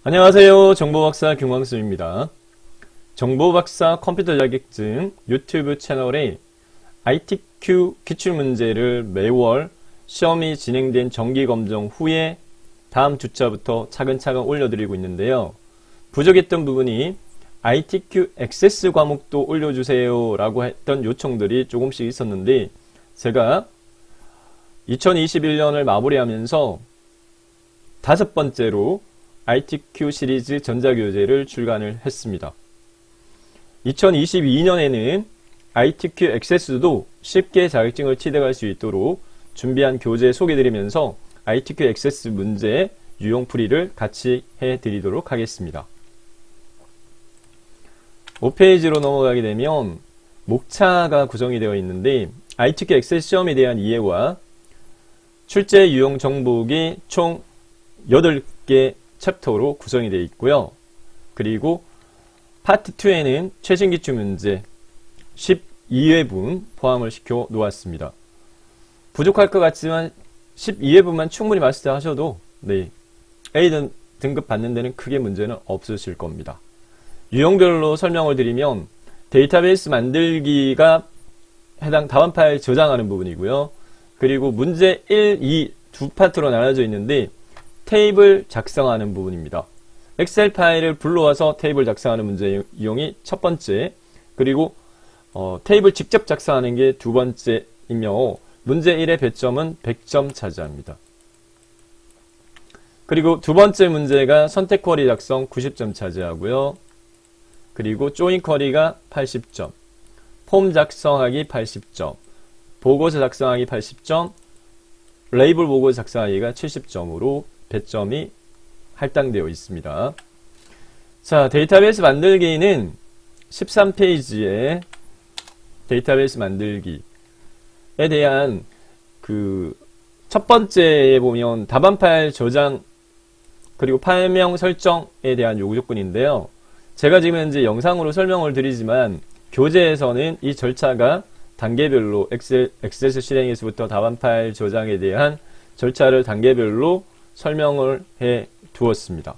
안녕하세요. 정보박사 김광수입니다. 정보박사 컴퓨터 자격증 유튜브 채널에 ITQ 기출문제를 매월 시험이 진행된 정기검정 후에 다음 주차부터 차근차근 올려드리고 있는데요. 부족했던 부분이 ITQ 액세스 과목도 올려주세요 라고 했던 요청들이 조금씩 있었는데, 제가 2021년을 마무리하면서 다섯 번째로 ITQ 시리즈 전자교재를 출간을 했습니다. 2022년에는 ITQ 액세스도 쉽게 자격증을 취득할 수 있도록 준비한 교재 소개드리면서 ITQ 액세스 문제 유용풀이를 같이 해드리도록 하겠습니다. 5페이지로 넘어가게 되면 목차가 구성이 되어 있는데, ITQ 액세스 시험에 대한 이해와 출제 유용 정보기 총 8개 챕터로 구성이 되어 있고요. 그리고 파트 2에는 최신 기출 문제 12회분 포함을 시켜 놓았습니다. 부족할 것 같지만 12회분만 충분히 마스터하셔도 A 등급 받는 데는 크게 문제는 없으실 겁니다. 유형별로 설명을 드리면 데이터베이스 만들기가 해당 답안 파일 저장하는 부분이고요. 그리고 문제 1, 2 두 파트로 나눠져 있는데, 테이블 작성하는 부분입니다. 엑셀 파일을 불러와서 테이블 작성하는 문제 유형이 첫 번째, 그리고 테이블 직접 작성하는 게 두 번째이며, 문제 1의 배점은 100점 차지합니다. 그리고 두 번째 문제가 선택 쿼리 작성 90점 차지하고요. 그리고 조인 쿼리가 80점, 폼 작성하기 80점, 보고서 작성하기 80점, 레이블 보고서 작성하기가 70점으로 배점이 할당되어 있습니다. 자, 데이터베이스 만들기는 13페이지에 데이터베이스 만들기에 대한 첫 번째에 보면 답안 파일 저장 그리고 파일명 설정에 대한 요구 조건인데요. 제가 지금 현재 영상으로 설명을 드리지만 교재에서는 이 절차가 단계별로 액세스 실행에서부터 답안 파일 저장에 대한 절차를 단계별로 설명을 해 두었습니다.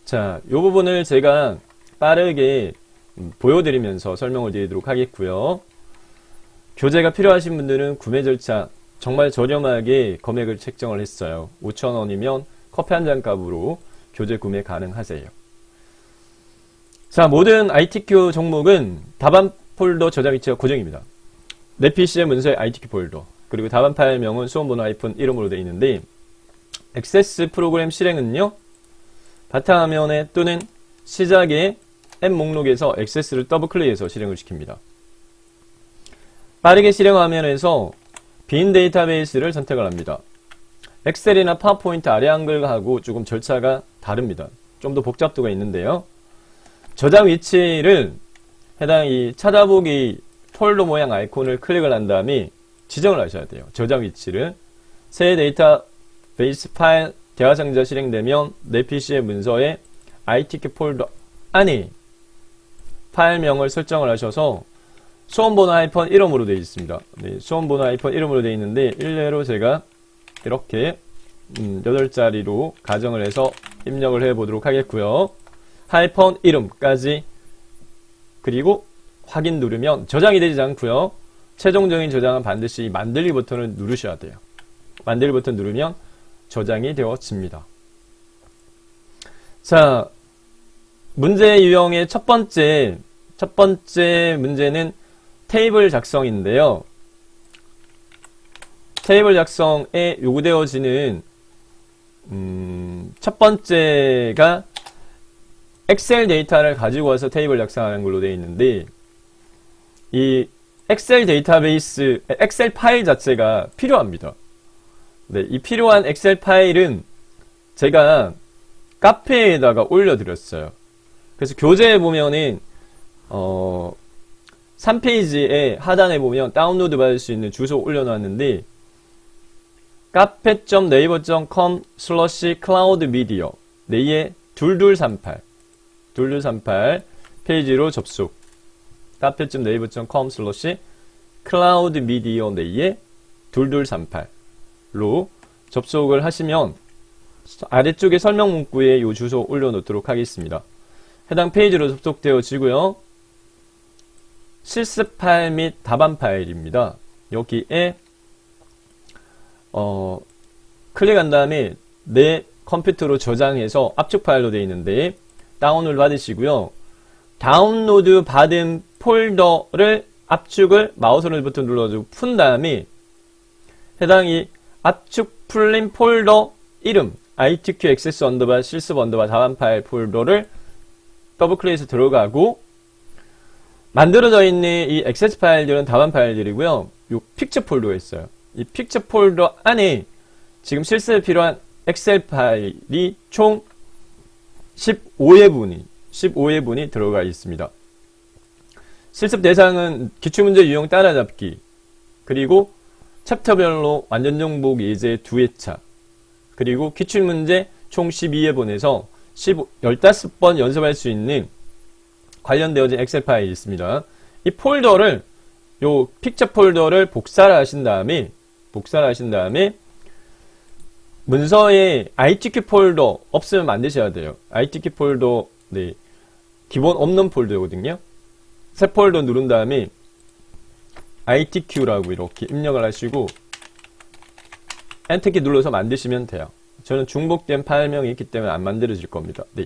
자, 이 부분을 제가 빠르게 보여드리면서 설명을 드리도록 하겠고요. 교재가 필요하신 분들은 구매 절차 정말 저렴하게 금액을 책정을 했어요. 5,000원이면 커피 한 잔 값으로 교재 구매 가능하세요. 자, 모든 ITQ 종목은 답안 폴더 저장 위치가 고정입니다. 내 PC의 문서에 ITQ 폴더, 그리고 답안 파일명은 수험번호 -1으로 되어 있는데, 액세스 프로그램 실행은요, 바탕화면에 또는 시작의 앱 목록에서 액세스를 더블 클릭해서 실행을 시킵니다. 빠르게 실행 화면에서 빈 데이터베이스를 선택을 합니다. 엑셀이나 파워포인트 아래 한글하고 조금 절차가 다릅니다. 좀 더 복잡도가 있는데요. 저장 위치를 해당 이 찾아보기 폴더 모양 아이콘을 클릭을 한 다음에 지정을 하셔야 돼요. 저장 위치를. 새 데이터베이스 파일 대화상자 실행되면 내 PC의 문서에 ITQ 폴더 안에 파일명을 설정을 하셔서 수험번호 -1으로 되어 있습니다. 네, 수험번호 -1으로 되어 있는데, 일례로 제가 이렇게 8자리로 가정을 해서 입력을 해 보도록 하겠고요. -이름까지, 그리고 확인 누르면 저장이 되지 않고요. 최종적인 저장은 반드시 만들기 버튼을 누르셔야 돼요. 만들기 버튼 누르면 저장이 되어집니다. 자, 문제 유형의 첫 번째 문제는 테이블 작성인데요. 테이블 작성에 요구되어지는 첫 번째가 엑셀 데이터를 가지고 와서 테이블 작성하는 걸로 되어 있는데, 이 엑셀 데이터베이스, 엑셀 파일 자체가 필요합니다. 네, 이 필요한 엑셀 파일은 제가 카페에다가 올려드렸어요. 그래서 교재에 보면은 3페이지에 하단에 보면 다운로드 받을 수 있는 주소 올려놨는데, cafe.naver.com/cloudmedia 네이에 2238 페이지로 접속. cafe.naver.com/cloudmedia 네이에 2238로 접속을 하시면 아래쪽에 설명 문구에 이 주소 올려놓도록 하겠습니다. 해당 페이지로 접속되어지고요. 실습 파일 및 답안 파일입니다. 여기에 클릭한 다음에 내 컴퓨터로 저장해서 압축 파일로 되어 있는데 다운을 받으시고요. 다운로드 받은 폴더를 압축을 마우스를 버튼 눌러주고 푼 다음에 해당 이 압축 풀린 폴더 이름 ITQ 액세스 언더바 실습 언더바 답안 파일 폴더를 더블 클릭해서 들어가고 만들어져 있는 이 액세스 파일들은 답안 파일들이고요. 요 픽처 폴더가 있어요. 이 픽처 폴더 안에 지금 실습에 필요한 엑셀 파일이 총 15회분이 들어가 있습니다. 실습 대상은 기출문제 유형 따라잡기, 그리고 챕터별로 완전정복 예제 2회차, 그리고 기출문제 총 12회분에서 15번 연습할 수 있는 관련되어진 엑셀 파일이 있습니다. 이 폴더를, 요 픽처 폴더를 복사를 하신 다음에 문서에 ITQ 폴더 없으면 만드셔야 돼요. ITQ 폴더, 네, 기본 없는 폴더거든요. 새 폴더 누른 다음에 ITQ라고 이렇게 입력을 하시고 엔터키 눌러서 만드시면 돼요. 저는 중복된 파일명이 있기 때문에 안 만들어질 겁니다. 네.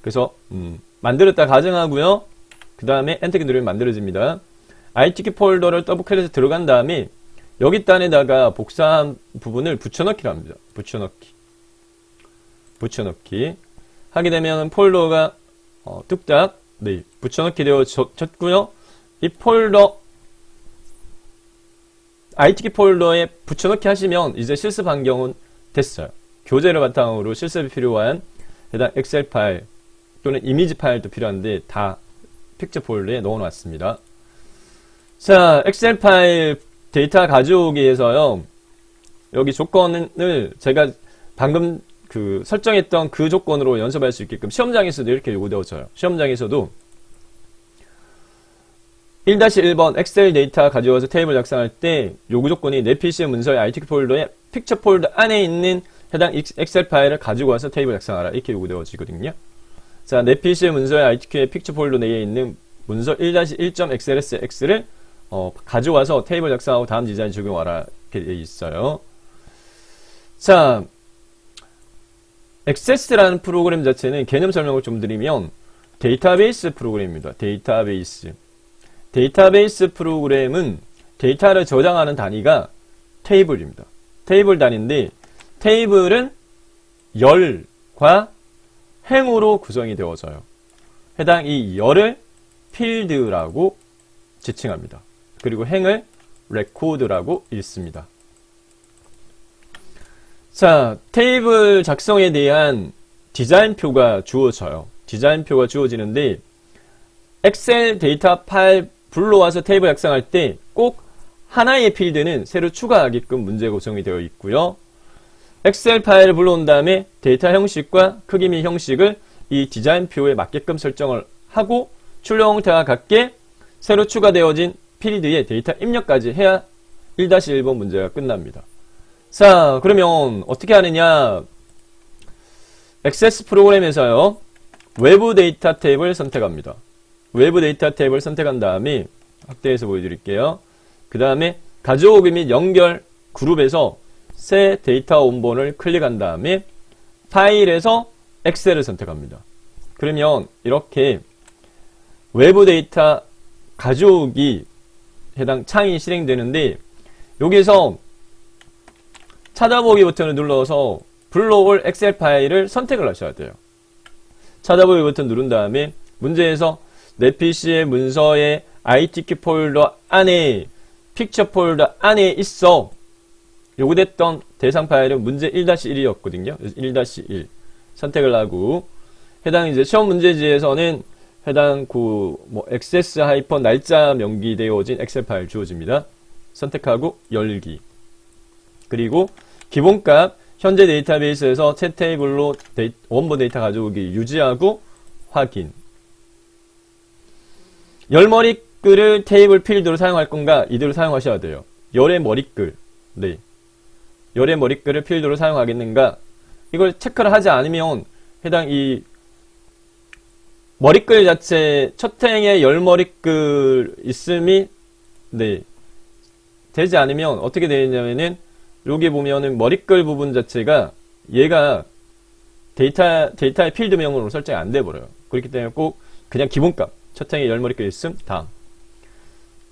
그래서 만들었다 가정하고요. 그 다음에 엔터키 누르면 만들어집니다. ITQ 폴더를 더블 클릭해서 들어간 다음에 여기 단에다가 복사한 부분을 붙여넣기를 합니다. 붙여넣기 하게 되면 폴더가 뚝딱, 네, 붙여넣기 되어졌고요. 이 폴더 ITQ 폴더에 붙여넣기 하시면 이제 실습 환경은 됐어요. 교재를 바탕으로 실습에 필요한 해당 엑셀 파일 또는 이미지 파일도 필요한데 다 픽처 폴더에 넣어놨습니다. 자, 엑셀 파일 데이터 가져오기 위해서요. 여기 조건을 제가 방금 설정했던 그 조건으로 연습할 수 있게끔 시험장에서도 이렇게 요구되어져요. 시험장에서도 1-1번 엑셀 데이터 가져와서 테이블 작성할 때 요구 조건이 내 PC의 문서의 ITQ 폴더에 픽처 폴더 안에 있는 해당 엑셀 파일을 가지고 와서 테이블 작성하라. 이렇게 요구되어지거든요. 자, 내 PC의 문서의 ITQ의 픽처 폴더 내에 있는 문서 1-1.xlsx를 가져와서 테이블 작성하고 다음 디자인 적용하라. 이렇게 되어 있어요. 자, 액세스라는 프로그램 자체는 개념 설명을 좀 드리면 데이터베이스 프로그램입니다. 데이터베이스 프로그램은 데이터를 저장하는 단위가 테이블입니다. 테이블 단위인데 테이블은 열과 행으로 구성이 되어져요. 해당 이 열을 필드라고 지칭합니다. 그리고 행을 레코드라고 읽습니다. 자, 테이블 작성에 대한 디자인표가 주어져요. 디자인표가 주어지는데 엑셀 데이터 파일 불러와서 테이블 작성할 때 꼭 하나의 필드는 새로 추가하게끔 문제 구성이 되어 있고요. 엑셀 파일을 불러온 다음에 데이터 형식과 크기 및 형식을 이 디자인표에 맞게끔 설정을 하고 출력 형태와 같게 새로 추가되어진 필드에 데이터 입력까지 해야 1-1번 문제가 끝납니다. 자, 그러면 어떻게 하느냐? 액세스 프로그램에서요. 외부 데이터 탭을 선택합니다. 외부 데이터 탭을 선택한 다음에 확대해서 보여드릴게요. 그 다음에 가져오기 및 연결 그룹에서 새 데이터 원본을 클릭한 다음에 파일에서 엑셀을 선택합니다. 그러면 이렇게 외부 데이터 가져오기 해당 창이 실행되는데 여기서 찾아보기 버튼을 눌러서 불러올 엑셀 파일을 선택을 하셔야 돼요. 찾아보기 버튼 누른 다음에 문제에서 내 PC의 문서의 ITQ 폴더 안에 픽처 폴더 안에 있어 요구됐던 대상 파일은 문제 1-1이었거든요. 1-1 선택을 하고 해당 이제 시험 문제지에서는 해당 액세스 하이펀 날짜 명기되어진 엑셀 파일 주어집니다. 선택하고 열기. 그리고 기본값 현재 데이터베이스에서 새 테이블로 원본 데이터 가져오기 유지하고 확인. 열머리글을 테이블 필드로 사용할 건가? 이대로 사용하셔야 돼요. 열의 머리글. 네. 열의 머리글을 필드로 사용하겠는가? 이걸 체크를 하지 않으면 해당 이 머리글 자체 첫 행에 열 머리글 있음이 네 되지 않으면 어떻게 되냐면은 여기 보면은 머리글 부분 자체가 얘가 데이터의 필드명으로 설정이 안 돼 버려요. 그렇기 때문에 꼭 그냥 기본값 첫 행에 열 머리글 있음 다음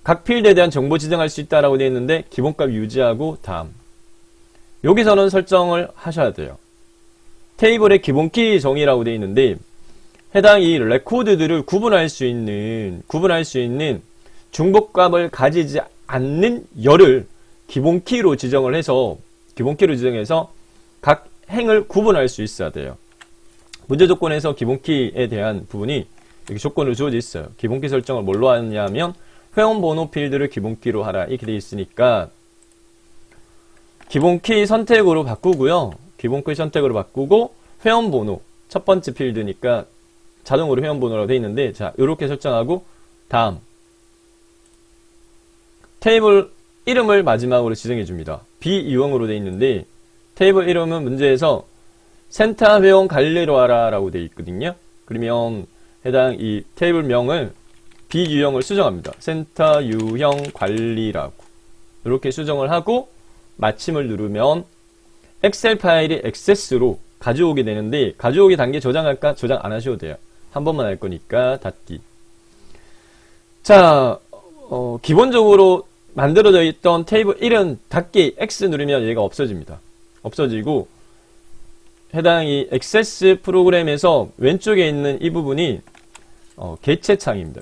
각 필드에 대한 정보 지정할 수 있다라고 되어 있는데 기본값 유지하고 다음 여기서는 설정을 하셔야 돼요. 테이블의 기본키 정의라고 되어 있는데 해당 이 레코드들을 구분할 수 있는 중복값을 가지지 않는 열을 기본키로 지정해서 각 행을 구분할 수 있어야 돼요. 문제 조건에서 기본키에 대한 부분이 여기 조건으로 주어져 있어요. 기본키 설정을 뭘로 하냐면 회원번호 필드를 기본키로 하라 이렇게 되어 있으니까 기본키 선택으로 바꾸고요. 기본키 선택으로 바꾸고 회원번호 첫 번째 필드니까 자동으로 회원번호라고 되어 있는데 자 이렇게 설정하고 다음 테이블 이름을 마지막으로 지정해 줍니다. 비유형으로 되어 있는데 테이블 이름은 문제에서 센터 회원 관리로 하라 라고 되어 있거든요. 그러면 해당 이 테이블 명을 비유형을 수정합니다. 센터 유형 관리라고 이렇게 수정을 하고 마침을 누르면 엑셀 파일이 액세스로 가져오게 되는데 가져오기 단계 저장할까? 저장 안 하셔도 돼요. 한 번만 할 거니까 닫기. 자, 기본적으로 만들어져 있던 테이블 1은 닫기 X 누르면 얘가 없어집니다. 없어지고 해당 이 액세스 프로그램에서 왼쪽에 있는 이 부분이 개체창입니다.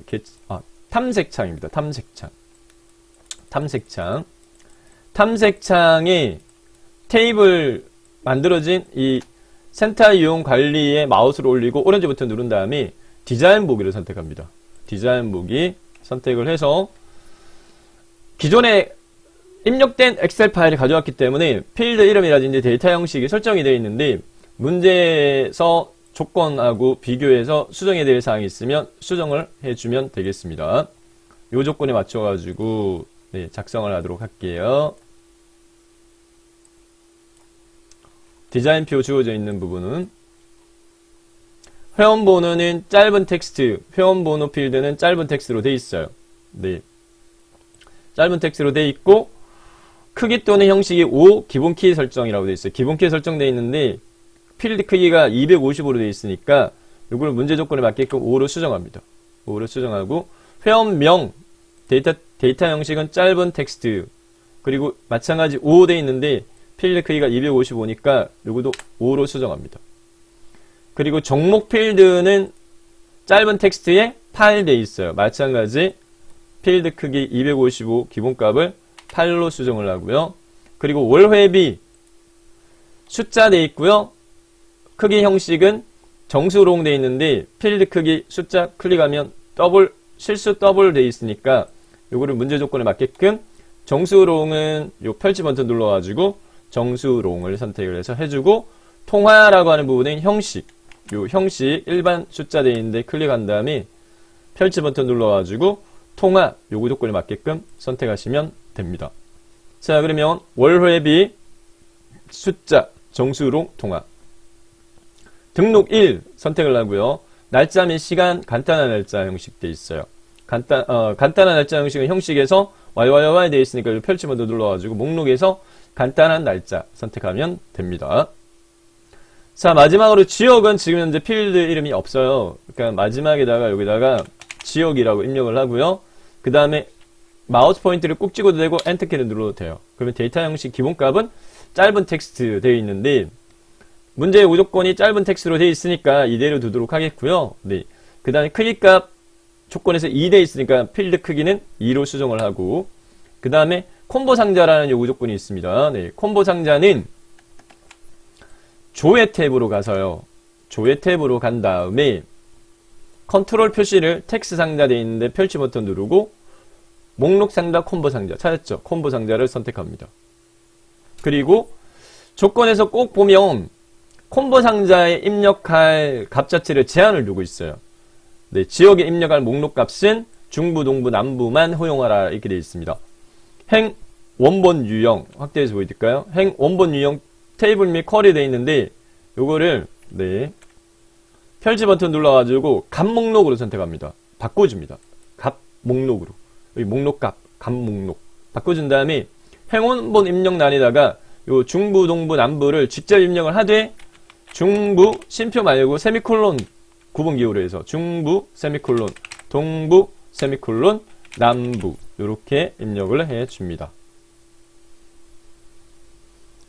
탐색창입니다. 탐색창에 테이블 만들어진 이 센터 이용 관리에 마우스를 올리고 오렌지 버튼 누른 다음에 디자인 보기를 선택합니다. 디자인 보기 선택을 해서 기존에 입력된 엑셀 파일을 가져왔기 때문에 필드 이름이라든지 데이터 형식이 설정이 되어 있는데 문제에서 조건하고 비교해서 수정해야 될 사항이 있으면 수정을 해주면 되겠습니다. 이 조건에 맞춰가지고 네, 작성을 하도록 할게요. 디자인표 주어져 있는 부분은 회원번호는 짧은 텍스트, 회원번호 필드는 짧은 텍스트로 되어 있어요. 네, 짧은 텍스트로 되어 있고 크기 또는 형식이 5 기본키 설정이라고 되어 있어요. 기본키 설정되어 있는데 필드 크기가 250으로 되어 있으니까 이걸 문제 조건에 맞게끔 5로 수정합니다. 5로 수정하고 회원명 데이터 형식은 짧은 텍스트 그리고 마찬가지 5 되어 있는데 필드 크기가 255니까 이것도 5로 수정합니다. 그리고 종목 필드는 짧은 텍스트에 파일 되어 있어요. 마찬가지 필드 크기 255 기본값을 8로 수정을 하고요. 그리고 월회비 숫자 되어 있고요. 크기 형식은 정수롱 되어 있는데 필드 크기 숫자 클릭하면 실수 더블 되어 있으니까 요거를 문제 조건에 맞게끔 정수롱은 요 펼치 버튼 눌러가지고 정수롱을 선택을 해서 해주고 통화라고 하는 부분은 형식 요 형식 일반 숫자 되어 있는데 클릭한 다음에 펼치 버튼 눌러가지고 통화 요구 조건에 맞게끔 선택하시면 됩니다. 자 그러면 월회비 숫자 정수롱 통화 등록 1 선택을 하고요. 날짜 및 시간 간단한 날짜 형식 되어 있어요. 간단한 날짜 형식은 형식에서 YYY 되어 있으니까 펼치 버튼 눌러가지고 목록에서 간단한 날짜 선택하면 됩니다. 자 마지막으로 지역은 지금 현재 필드 이름이 없어요. 그러니까 마지막에다가 여기다가 지역이라고 입력을 하고요. 그 다음에 마우스 포인트를 꾹 찍어도 되고 엔터키를 눌러도 돼요. 그러면 데이터 형식 기본값은 짧은 텍스트 되어 있는데 문제의 우조건이 짧은 텍스트로 되어 있으니까 이대로 두도록 하겠고요. 네. 그 다음에 크기값 조건에서 2 되어 있으니까 필드 크기는 2로 수정을 하고 그 다음에 콤보 상자라는 요구 조건이 있습니다. 네. 콤보 상자는 조회 탭으로 가서요. 조회 탭으로 간 다음에 컨트롤 표시를 텍스트 상자 되어 있는데 펼치 버튼 누르고 목록 상자 콤보 상자 찾았죠? 콤보 상자를 선택합니다. 그리고 조건에서 꼭 보면 콤보 상자에 입력할 값 자체를 제한을 두고 있어요. 네, 지역에 입력할 목록 값은 중부, 동부, 남부만 허용하라 이렇게 되어 있습니다. 행 원본 유형 확대해서 보여드릴까요? 행 원본 유형 테이블 및 쿼리 되어 있는데 요거를, 네. 펼치 버튼 눌러가지고 값 목록으로 선택합니다. 바꿔줍니다. 값 목록으로. 여기 목록 값, 값 목록. 바꿔준 다음에 행원본 입력란에다가 요 중부, 동부, 남부를 직접 입력을 하되 중부, 쉼표 말고 세미콜론 구분 기호로 해서 중부, 세미콜론, 동부, 세미콜론, 남부 요렇게 입력을 해줍니다.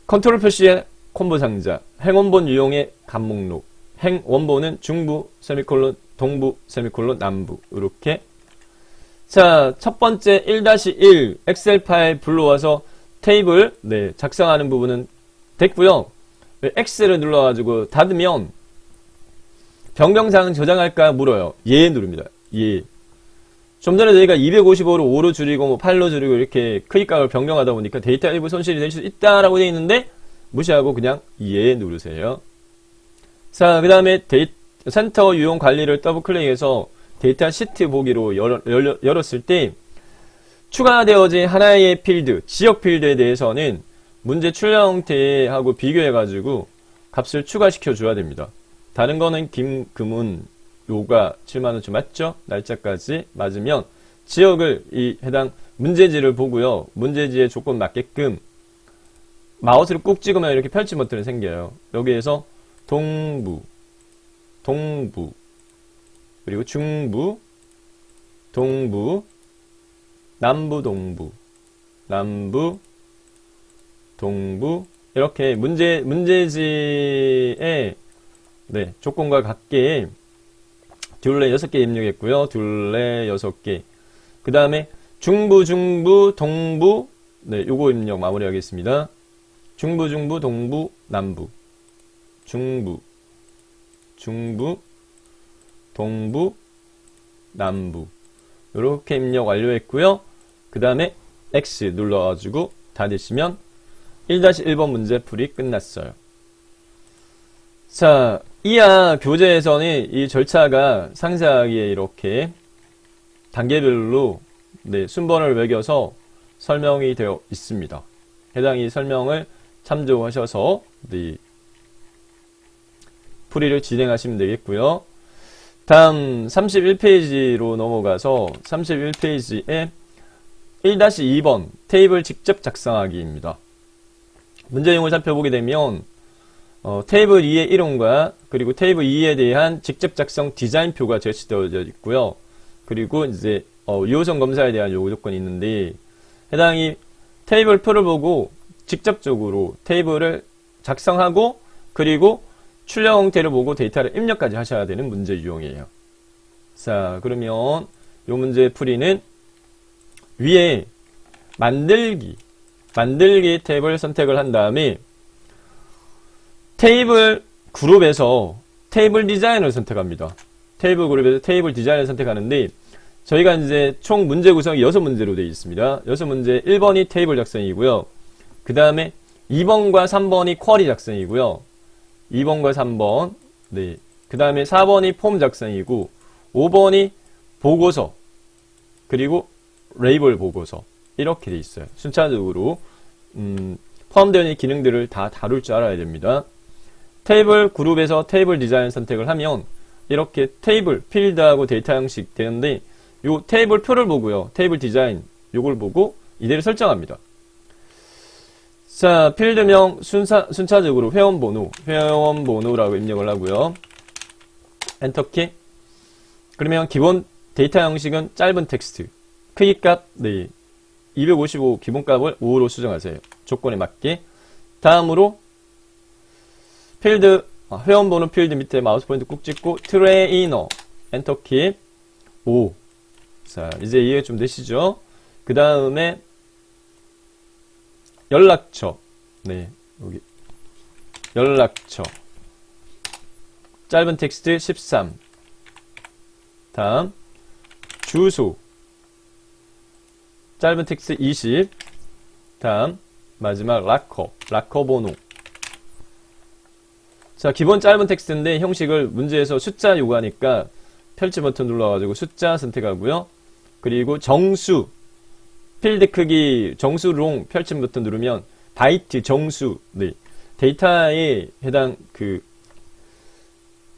컨트롤 표시의 콤보 상자, 행원본 유형의 값 목록, 행원본은 중부, 세미콜론, 동부, 세미콜론, 남부 이렇게. 자, 첫 번째 1-1 엑셀 파일 불러와서 테이블 네, 작성하는 부분은 됐고요. X를 눌러가지고 닫으면 변경사항 저장할까 물어요. 예 누릅니다. 예. 좀 전에 저희가 255로 5로 줄이고 뭐 8로 줄이고 이렇게 크기값을 변경하다 보니까 데이터 일부 손실이 될 수 있다라고 되어 있는데 무시하고 그냥 예 누르세요. 자, 그 다음에 센터 유형 관리를 더블 클릭해서 데이터 시트 보기로 열었을 때 추가되어진 하나의 필드, 지역 필드에 대해서는 문제 출력 형태하고 비교해가지고 값을 추가시켜 줘야 됩니다. 다른 거는 김금은 요가 7만원치 맞죠? 날짜까지 맞으면 지역을 이 해당 문제지를 보고요. 문제지의 조건 맞게끔 마우스를 꾹 찍으면 이렇게 펼치 버튼이 생겨요. 여기에서 동부, 동부, 그리고 중부, 동부, 남부, 동부, 남부, 동부 이렇게 문제지의 네, 조건과 같게 둘레 6개 입력했고요. 둘레 6개. 그 다음에 중부, 중부, 동부 네, 요거 입력 마무리하겠습니다. 중부, 중부, 동부, 남부, 중부, 중부, 동부, 남부 이렇게 입력 완료했고요. 그 다음에 X 눌러가지고 닫으시면 1-1번 문제 풀이 끝났어요. 자, 이하 교재에서는 이 절차가 상세하게 이렇게 단계별로 네, 순번을 매겨서 설명이 되어 있습니다. 해당 이 설명을 참조하셔서 네, 풀이를 진행하시면 되겠고요. 다음 31페이지로 넘어가서 31페이지에 1-2번 테이블 직접 작성하기입니다. 문제 내용을 살펴보게 되면 테이블 2의 이름과 그리고 테이블 2에 대한 직접 작성 디자인표가 제시되어 있고요. 그리고 이제 유효성 검사에 대한 요구 조건이 있는데 해당 이 테이블 표를 보고 직접적으로 테이블을 작성하고 그리고 출력 형태를 보고 데이터를 입력까지 하셔야 되는 문제 유형이에요. 자, 그러면 이 문제 풀이는 위에 만들기 탭을 선택을 한 다음에 테이블 그룹에서 테이블 디자인을 선택합니다. 테이블 그룹에서 테이블 디자인을 선택하는데 저희가 이제 총 문제 구성이 6문제로 되어 있습니다. 6문제 1번이 테이블 작성이고요. 그 다음에 2번과 3번이 쿼리 작성이고요. 2번과 3번, 네. 그 다음에 4번이 폼 작성이고, 5번이 보고서, 그리고 레이블 보고서. 이렇게 돼 있어요. 순차적으로, 포함되어 있는 기능들을 다 다룰 줄 알아야 됩니다. 테이블 그룹에서 테이블 디자인 선택을 하면, 이렇게 테이블, 필드하고 데이터 형식 되는데, 요 테이블 표를 보고요. 테이블 디자인, 요걸 보고 이대로 설정합니다. 자, 필드명 순차적으로 회원번호라고 입력을 하고요. 엔터키. 그러면 기본 데이터 형식은 짧은 텍스트. 크기값, 네. 255 기본값을 5로 수정하세요. 조건에 맞게. 다음으로, 필드, 회원번호 필드 밑에 마우스 포인트 꾹 찍고, 트레이너. 엔터키. 5. 자, 이제 이해 좀 되시죠? 그 다음에, 연락처. 네, 여기. 연락처. 짧은 텍스트 13. 다음, 주소. 짧은 텍스트 20. 다음, 마지막 락커 번호. 자, 기본 짧은 텍스트인데 형식을 문제에서 숫자 요구하니까 펼치 버튼 눌러가지고 숫자 선택하고요. 그리고 정수. 필드 크기 정수롱 펼침 버튼 누르면 바이트 정수 네. 데이터에 해당 그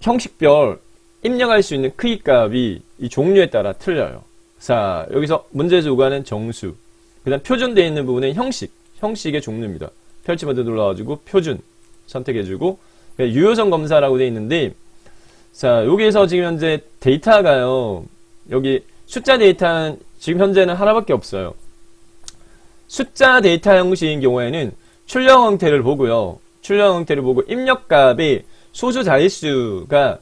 형식별 입력할 수 있는 크기 값이 이 종류에 따라 틀려요. 자, 여기서 문제에서 요구하는 정수, 그 다음 표준되어 있는 부분은 형식의 종류입니다. 펼치 버튼 눌러가지고 표준 선택해주고, 유효성 검사라고 되어 있는데, 자, 여기에서 지금 현재 데이터가요, 여기 숫자 데이터는 지금 현재는 하나밖에 없어요. 숫자 데이터 형식인 경우에는 출력 형태를 보고요. 출력 형태를 보고 입력값에 소수 자릿수가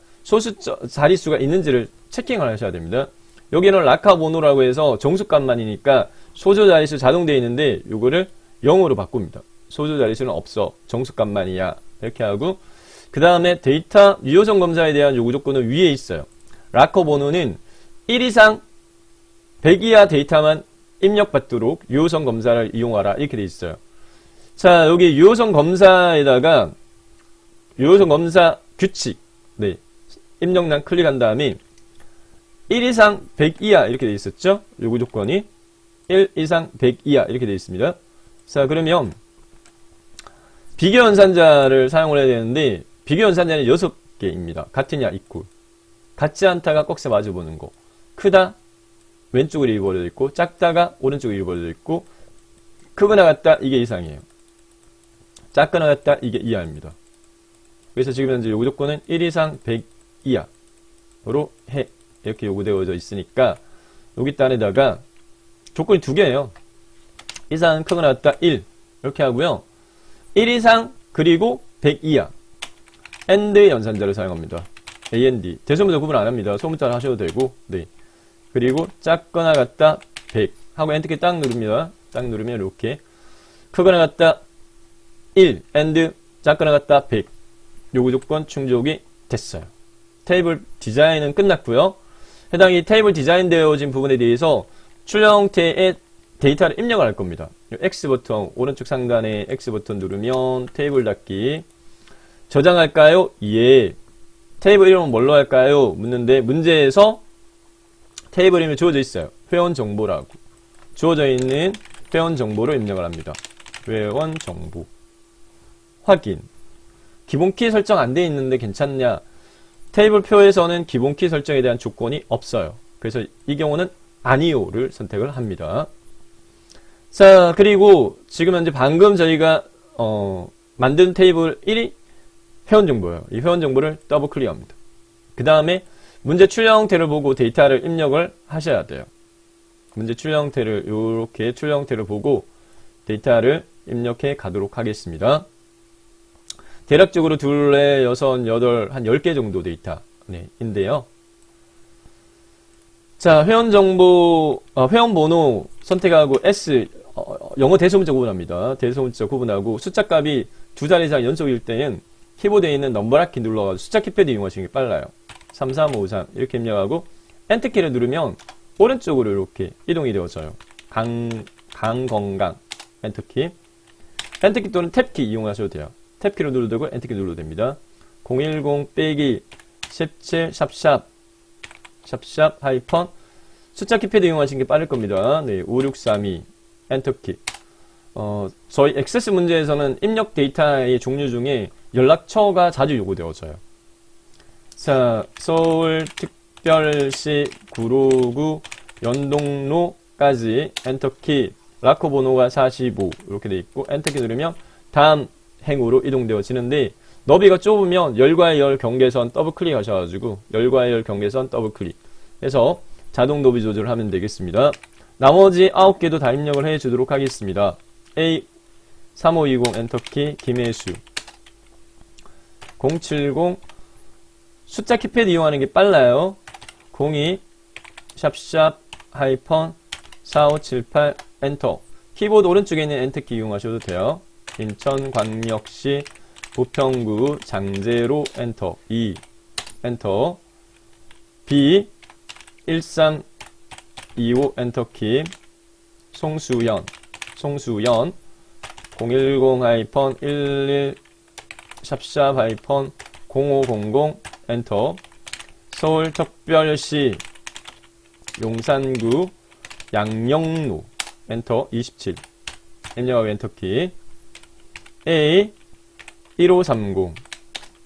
있는지를 체킹을 하셔야 됩니다. 여기는 라카보노라고 해서 정수값만이니까 소수 자릿수 자동되어 있는데 요거를 0으로 바꿉니다. 소수 자릿수는 없어. 정수값만이야. 이렇게 하고, 그 다음에 데이터 유효성 검사에 대한 요구 조건은 위에 있어요. 라커번호는 1 이상 100 이하 데이터만 입력받도록 유효성 검사를 이용하라. 이렇게 돼 있어요. 자, 여기 유효성 검사에다가 유효성 검사 규칙, 네, 입력란 클릭한 다음에 1 이상 100 이하 이렇게 돼 있었죠? 요구 조건이 1 이상 100 이하 이렇게 돼 있습니다. 자, 그러면 비교 연산자를 사용을 해야 되는데, 비교 연산자는 6개입니다. 같으냐, 이퀄. 같지 않다가 꺽쇠 마주보는 거. 크다, 왼쪽으로 이루어져 있고, 작다가 오른쪽으로 이루어져 있고, 크거나 같다, 이게 이상이에요. 작거나 같다, 이게 이하입니다. 그래서 지금 현재 요구 조건은 1 이상 100 이하로 해. 이렇게 요구되어져 있으니까, 여기 단에다가 조건이 2개예요. 이상 크거나 같다, 1. 이렇게 하고요. 1 이상 그리고 100 이하 AND 연산자를 사용합니다. AND 대소문자 구분 안합니다. 소문자를 하셔도 되고, 네. 그리고 작거나 같다 100 하고 엔터키 딱 누릅니다. 딱 누르면 이렇게 크거나 같다 1 AND 작거나 같다 100 요구 조건 충족이 됐어요. 테이블 디자인은 끝났고요. 해당 이 테이블 디자인 되어진 부분에 대해서 출력 형태의 데이터를 입력을 할 겁니다. X 버튼, 오른쪽 상단에 X 버튼 누르면 테이블 닫기. 저장할까요? 예. 테이블 이름은 뭘로 할까요? 묻는데 문제에서 테이블 이름이 주어져 있어요. 회원 정보라고. 주어져 있는 회원 정보를 입력을 합니다. 회원 정보. 확인. 기본 키 설정 안 돼 있는데 괜찮냐? 테이블 표에서는 기본 키 설정에 대한 조건이 없어요. 그래서 이 경우는 아니오를 선택을 합니다. 자, 그리고 지금 현재 방금 저희가 만든 테이블 1이 회원 정보예요. 이 회원 정보를 더블 클릭합니다. 그 다음에 문제 출력 형태를 보고 데이터를 입력을 하셔야 돼요. 문제 출력 형태를 이렇게 출력 형태를 보고 데이터를 입력해 가도록 하겠습니다. 대략적으로 2, 4, 6, 8, 한 10개 정도 데이터 인데요. 자, 회원 정보, 회원 번호 선택하고 S, 영어 대소문자 구분합니다. 대소문자 구분하고 숫자 값이 2자리 이상 연속일 때는 키보드에 있는 넘버락 키 눌러가지고 숫자 키패드 이용하시는 게 빨라요. 3353 이렇게 입력하고 엔터키를 누르면 오른쪽으로 이렇게 이동이 되어져요. 강건강 엔터키. 엔터키 또는 탭키 이용하셔도 돼요. 탭키로 누르고 엔터키 눌러도 됩니다. 010-17 샵샵 하이펀 숫자 키패드 이용하시는 게 빠를 겁니다. 네, 5632 엔터키. 저희 액세스 문제에서는 입력 데이터의 종류 중에 연락처가 자주 요구되어져요. 자, 서울특별시 구로구 연동로까지 엔터키, 라커 번호가 45 이렇게 돼 있고 엔터키 누르면 다음 행으로 이동되어지는데 너비가 좁으면 열과의 열 경계선 더블 클릭하셔가지고 열과의 열 경계선 더블 클릭 해서 자동 너비 조절을 하면 되겠습니다. 나머지 9개도 다 입력을 해 주도록 하겠습니다. A 3520 엔터키 김혜수 070 숫자 키패드 이용하는 게 빨라요. 02 샵샵 하이펀 4578 엔터. 키보드 오른쪽에 있는 엔터키 이용하셔도 돼요. 인천광역시 부평구 장제로 엔터 2 엔터. B 1325 엔터키. 송수연 010-11 샵샵 하이펀 0500 엔터. 서울특별시 용산구 양영로 엔터 27 입력하고 엔터키. A 1530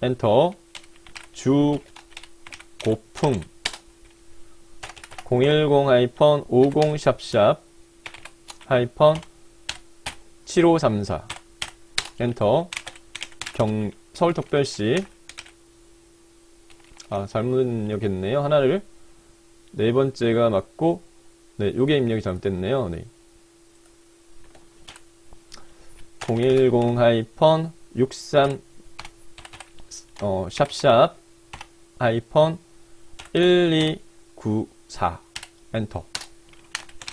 엔터. 주고풍 010-50 7534 엔터. 서울특별시. 잘못 입력했네요. 하나를. 네 번째가 맞고, 네, 요게 입력이 잘못됐네요. 네. 010-63 샵샵 1294 엔터.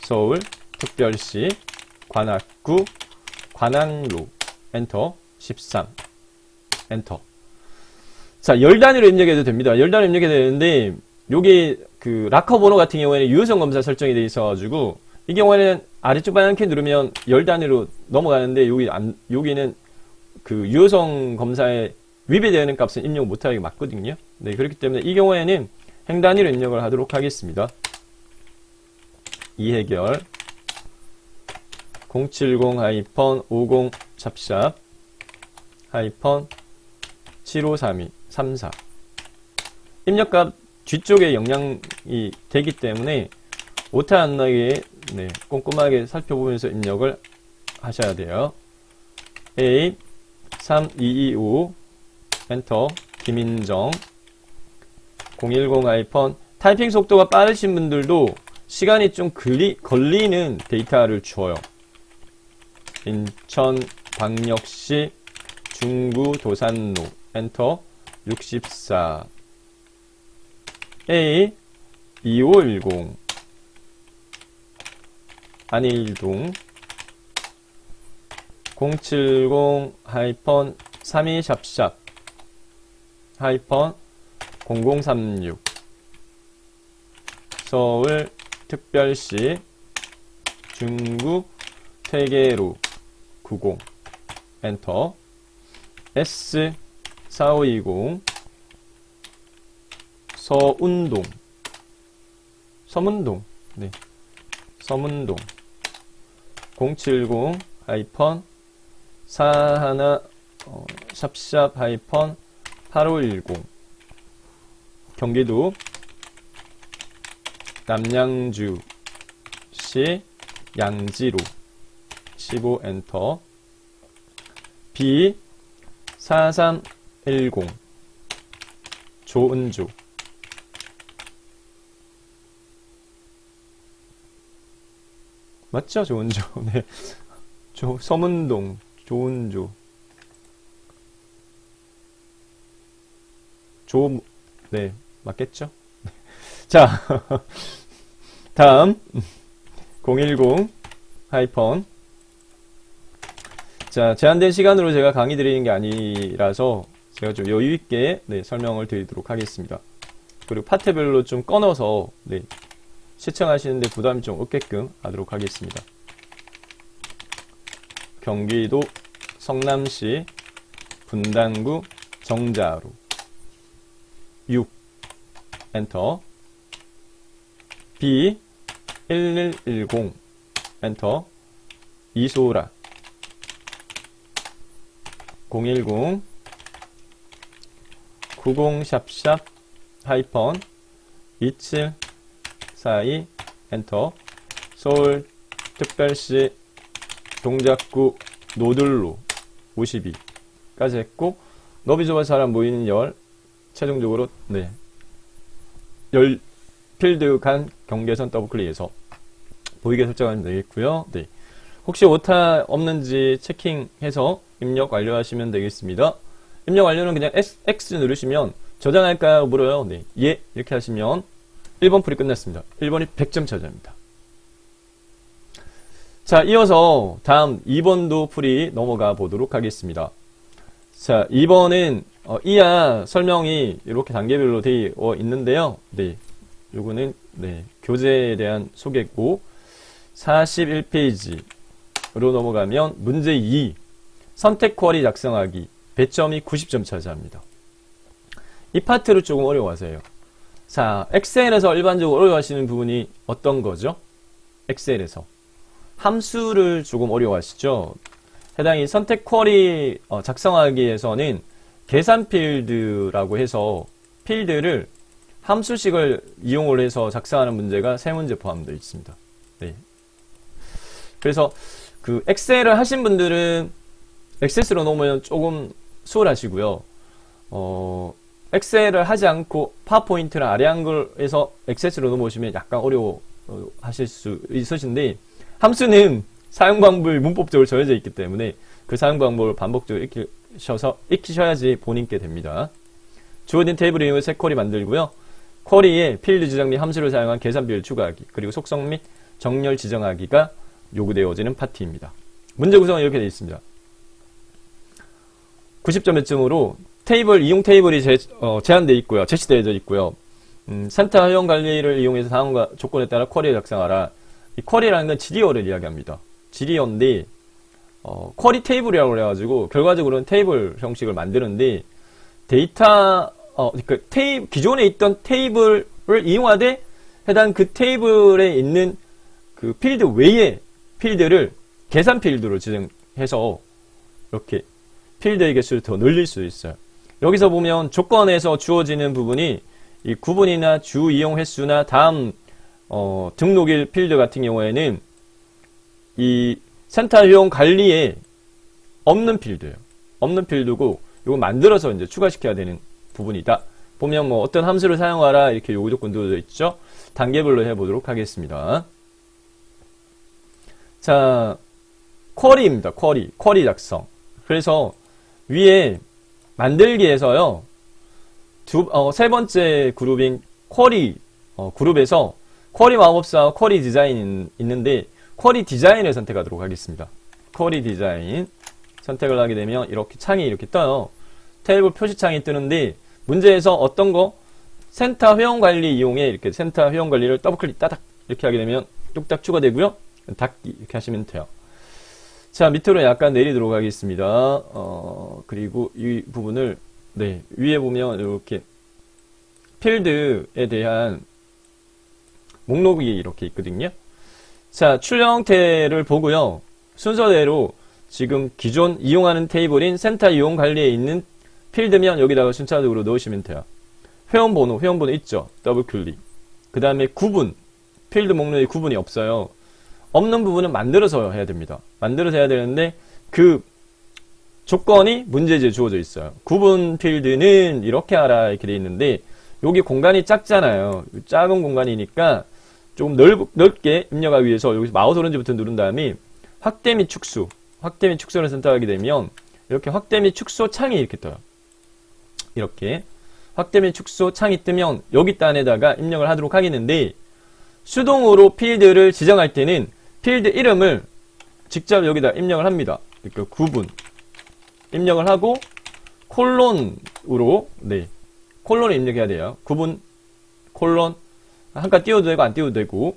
서울특별시 관악구 관악로 엔터. 13 엔터. 자, 열 단위로 입력해도 됩니다. 열 단위로 입력해도 되는데, 요게 그 락커 번호 같은 경우에는 유효성 검사 설정이 되어 있어가지고, 이 경우에는 아래쪽 방향키 누르면 열 단위로 넘어가는데, 여기는 그 유효성 검사에 위배되는 값은 입력 못하게 맞거든요. 네, 그렇기 때문에 이 경우에는 행 단위로 입력을 하도록 하겠습니다. 이해결 070-50 샵샵 753234 입력값 뒤쪽에 영향이 되기 때문에 오타 안 나게 네, 꼼꼼하게 살펴보면서 입력을 하셔야 돼요. A 3225 엔터. 김인정 010 타이핑 속도가 빠르신 분들도 시간이 좀 걸리는 데이터를 주어요. 인천광역시 중구도산로 엔터. 64 A 2510 안일동 070-32 샵샵 0036 서울특별시 중구 퇴계로 90 엔터. S 4520 서문동 네, 서문동 070 41 샵샵 8510 경기도 남양주시 양지로 15 엔터. B 4310 조은조 맞죠? 조은조. 네. 서문동 조은조 네, 맞겠죠? 자, 다음 010 자, 제한된 시간으로 제가 강의 드리는 게 아니라서 제가 좀 여유있게 네, 설명을 드리도록 하겠습니다. 그리고 파트별로 좀 꺼내서 네, 시청하시는데 부담이 좀 없게끔 하도록 하겠습니다. 경기도 성남시 분당구 정자로 6 엔터. B 1110 엔터. 이소라 010 90 샵샵 2742 엔터. 서울특별시 동작구 노들로 52까지 했고, 너비 좁아 사람 모이는 열 최종적으로 네, 열 필드 간 경계선 더블 클릭해서 보이게 설정하면 되겠고요. 네. 혹시 오타 없는지 체킹해서 입력 완료하시면 되겠습니다. 입력 완료는 그냥 X 누르시면 저장할까요? 물어요. 네. 예. 이렇게 하시면 1번 풀이 끝났습니다. 1번이 100점 차지합니다. 자, 이어서 다음 2번도 풀이 넘어가 보도록 하겠습니다. 자, 2번은 이하 설명이 이렇게 단계별로 되어 있는데요. 네. 요거는 네, 교재에 대한 소개고 41페이지로 넘어가면 문제 2 선택 쿼리 작성하기 배점이 90점 차지합니다. 이 파트를 조금 어려워하세요. 자, 엑셀에서 일반적으로 어려워하시는 부분이 어떤 거죠? 엑셀에서 함수를 조금 어려워하시죠? 해당이 선택 쿼리 작성하기에서는 계산 필드라고 해서 필드를 함수식을 이용을 해서 작성하는 문제가 3문제 포함되어 있습니다. 네. 그래서 그 엑셀을 하신 분들은 액세스로 놓으면 조금 수월하시고요. 엑셀을 하지 않고 파워포인트나 아래 한글에서 액세스로 넘어오시면 약간 어려워 하실 수 있으신데, 함수는 사용 방법이 문법적으로 정해져 있기 때문에 그 사용 방법을 반복적으로 익히셔야지 본인께 됩니다. 주어진 테이블 이용해 새 쿼리 만들고요. 쿼리에 필드 지정 및 함수를 사용한 계산 비율 추가하기, 그리고 속성 및 정렬 지정하기가 요구되어지는 파트입니다. 문제 구성은 이렇게 되어 있습니다. 90점 매점으로 테이블, 이용 테이블이 제한되어 있고요. 제시되어져 있고요. 센터 회원 관리를 이용해서 다음과 조건에 따라 쿼리를 작성하라. 이 쿼리라는 건 지리어를 이야기합니다. 지리어인데, 쿼리 테이블이라고 그래가지고, 결과적으로는 테이블 형식을 만드는데, 그러니까 기존에 있던 테이블을 이용하되, 해당 그 테이블에 있는 그 필드 외의 필드를 계산 필드로 지정해서, 이렇게 필드의 개수를 더 늘릴 수 있어요. 여기서 보면 조건에서 주어지는 부분이 이 구분이나 주 이용 횟수나 다음 등록일 필드 같은 경우에는 이 센터 회원 관리에 없는 필드예요. 없는 필드고, 이거 만들어서 이제 추가시켜야 되는 부분이다. 보면 뭐 어떤 함수를 사용하라 이렇게 요구 조건 되어 있죠. 단계별로 해보도록 하겠습니다. 자, 쿼리입니다. 쿼리 작성. 그래서 위에 만들기에서요, 세 번째 그룹인 쿼리 그룹에서 쿼리 마법사와 쿼리 디자인 있는데, 쿼리 디자인을 선택하도록 하겠습니다. 쿼리 디자인 선택을 하게 되면 이렇게 창이 이렇게 떠요. 테이블 표시창이 뜨는데, 문제에서 어떤 거 센터 회원 관리 이용해 이렇게 센터 회원 관리를 더블클릭 따닥 이렇게 하게 되면 뚝딱 추가되고요. 닫기 이렇게 하시면 돼요. 자, 밑으로 약간 내리도록 하겠습니다. 그리고 이 부분을, 네, 위에 보면 이렇게 필드에 대한 목록이 이렇게 있거든요. 자, 출력 형태를 보고요. 순서대로 지금 기존 이용하는 테이블인 센터 이용 관리에 있는 필드면 여기다가 순차적으로 넣으시면 돼요. 회원번호 있죠. 더블 클릭. 그 다음에 구분, 필드 목록에 구분이 없어요. 없는 부분은 만들어서 해야 됩니다. 만들어서 해야 되는데 그 조건이 문제지에 주어져 있어요. 구분 필드는 이렇게 하라 이렇게 돼 있는데, 여기 공간이 작잖아요. 작은 공간이니까 조금 넓게 입력하기 위해서 여기서 마우스 오른지 버튼 누른 다음에 확대 및 축소를 선택하게 되면 이렇게 확대 및 축소 창이 이렇게 떠요. 이렇게 확대 및 축소 창이 뜨면 여기 단에다가 입력을 하도록 하겠는데, 수동으로 필드를 지정할 때는 필드 이름을 직접 여기다 입력을 합니다. 그러니까 구분 입력을 하고 콜론으로, 네, 콜론을 입력해야 돼요. 구분 콜론 한 칸 띄워도 되고 안 띄워도 되고,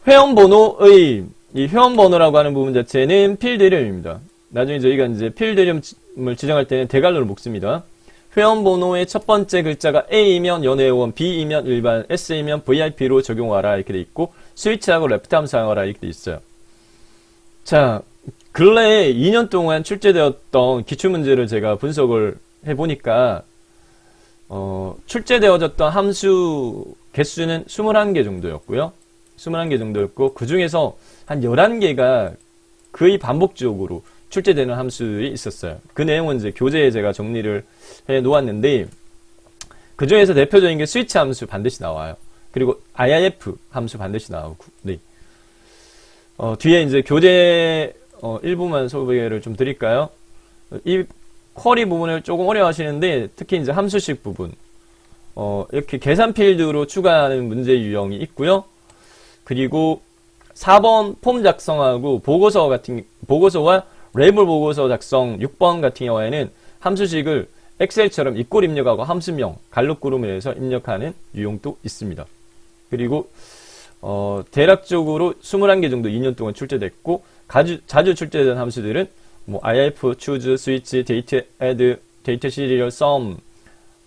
회원번호의 이 회원번호라고 하는 부분 자체는 필드 이름입니다. 나중에 저희가 이제 필드 이름을 지정할 때는 대괄호를 묶습니다. 회원번호의 첫 번째 글자가 A이면 연회원, B이면 일반, S이면 VIP로 적용하라 이렇게 돼 있고, 스위치하고 레프트 함수 사용하라 이렇게 돼 있어요. 자, 근래에 2년 동안 출제되었던 기출문제를 제가 분석을 해보니까 출제되어졌던 함수 개수는 21개 정도였고요. 21개 정도였고, 그 중에서 한 11개가 거의 반복적으로 출제되는 함수들이 있었어요. 그 내용은 이제 교재에 제가 정리를 해 놓았는데, 그 중에서 대표적인 게 스위치 함수 반드시 나와요. 그리고 IIF 함수 반드시 나오고, 네. 뒤에 이제 교재 일부만 소개를 좀 드릴까요? 이 쿼리 부분을 조금 어려워 하시는데, 특히 이제 함수식 부분, 이렇게 계산 필드로 추가하는 문제 유형이 있고요. 그리고 4번 폼 작성하고 보고서와 레이블 보고서 작성 6번 같은 경우에는 함수식을 엑셀처럼 이꼴 입력하고 함수명, 갈룩그룹을 해서 입력하는 유형도 있습니다. 그리고 대략적으로 21개 정도 2년 동안 출제됐고, 자주 출제된 함수들은 뭐 IF, choose, switch, date, add, date serial, sum,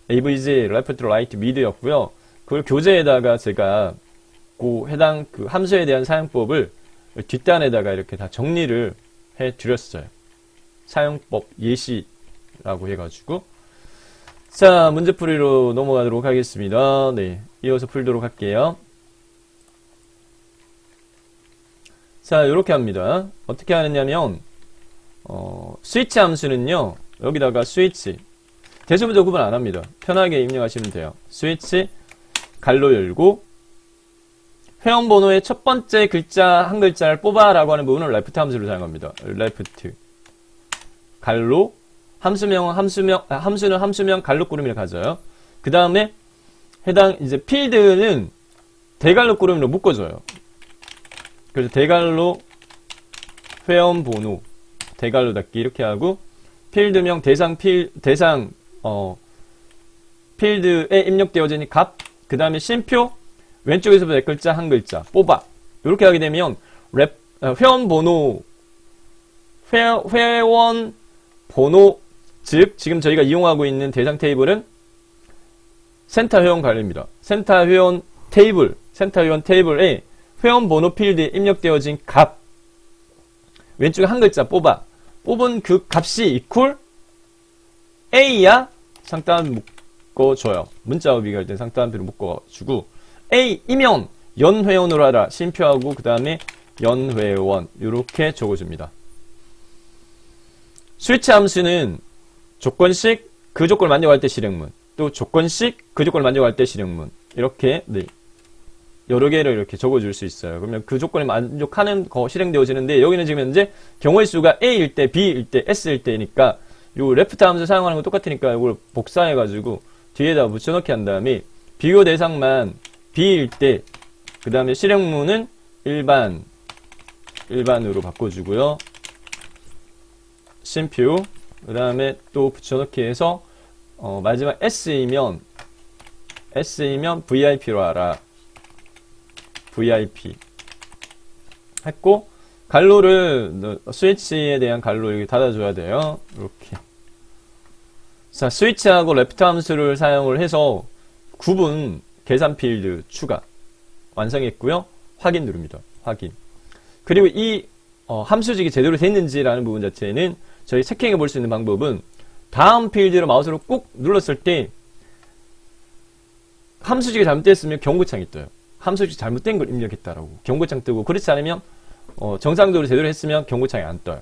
avg, left, right, mid였고요. 그걸 교재에다가 제가 그 해당 그 함수에 대한 사용법을 뒷단에다가 이렇게 다 정리를 해 드렸어요. 사용법 예시라고 해가지고. 자, 문제풀이로 넘어가도록 하겠습니다. 네, 이어서 풀도록 할게요. 자, 요렇게 합니다. 어떻게 하느냐면 스위치 함수는요, 여기다가 스위치 대소문자 구분 안 합니다. 편하게 입력하시면 돼요. 스위치 갈로 열고 회원 번호의 첫 번째 글자 한 글자를 뽑아라고 하는 부분은 레프트 함수를 사용합니다. 레프트 갈로 함수는 함수명 갈로 꾸러미를 가져요. 그 다음에 해당 이제 필드는 대갈로 꾸러미로 묶어줘요. 그래서 대갈로 회원 번호 대갈로 닫기 이렇게 하고 필드명 필드에 입력되어진 값, 그 다음에 쉼표 왼쪽에서부터 네 글자 한 글자 뽑아 이렇게 하게 되면 회원 번호 즉 지금 저희가 이용하고 있는 대상 테이블은 센터 회원 관리입니다. 센터 회원 테이블에 회원 번호 필드에 입력되어진 값 왼쪽에 한 글자 뽑은 그 값이 이퀄 A야 상따옴 묶어줘요. 문자와 비교할 때 상따옴표를 묶어주고 A이면 연회원으로 하라 쉼표하고 그 다음에 연회원 이렇게 적어줍니다. 스위치 함수는 조건식 그 조건을 만족할 때 실행문, 또 조건식 그 조건을 만족할 때 실행문 이렇게 네, 여러 개를 이렇게 적어줄 수 있어요. 그러면 그 조건에 만족하는 거 실행되어지는데 여기는 지금 현재 경우의 수가 A일 때, B일 때, S일 때니까 요 레프트 함수 사용하는 거 똑같으니까 이걸 복사해가지고 뒤에다 붙여넣기 한 다음에 비교 대상만 B일 때 그 다음에 실행문은 일반으로 바꿔주고요. 쉼표 그 다음에 또 붙여넣기 해서 마지막 S이면 VIP로 하라. VIP 했고 갈로를 스위치에 대한 갈로 여기 닫아줘야 돼요. 이렇게. 자, 스위치하고 레프트 함수를 사용을 해서 구분 계산 필드 추가 완성했고요. 확인 누릅니다. 확인. 그리고 이 함수직이 제대로 됐는지라는 부분 자체는 저희 체킹해 볼 수 있는 방법은 다음 필드로 마우스로 꾹 눌렀을 때 함수직이 잘못됐으면 경고창이 떠요. 함수직 잘못된 걸 입력했다라고 경고창 뜨고, 그렇지 않으면 정상적으로 제대로 했으면 경고창이 안 떠요.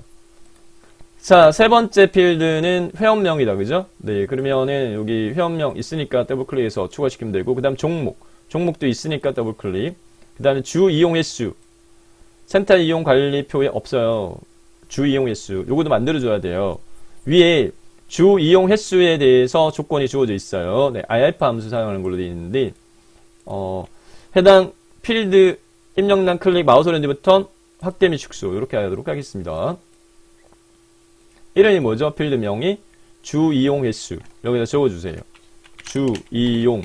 자, 세 번째 필드는 회원명이다, 그죠? 네, 그러면은 여기 회원명 있으니까 더블 클릭해서 추가시키면 되고, 그 다음 종목도 있으니까 더블 클릭. 그 다음에 주 이용 횟수, 센터 이용 관리표에 없어요. 주 이용 횟수, 요것도 만들어줘야 돼요. 위에 주 이용 횟수에 대해서 조건이 주어져 있어요. 네, IALPA 함수 사용하는 걸로 되어 있는데, 해당 필드 입력란 클릭 마우스 오렌지 버튼 확대 및 축소 이렇게 하도록 하겠습니다. 이름이 뭐죠? 필드명이 주 이용 횟수 여기다 적어주세요. 주 이용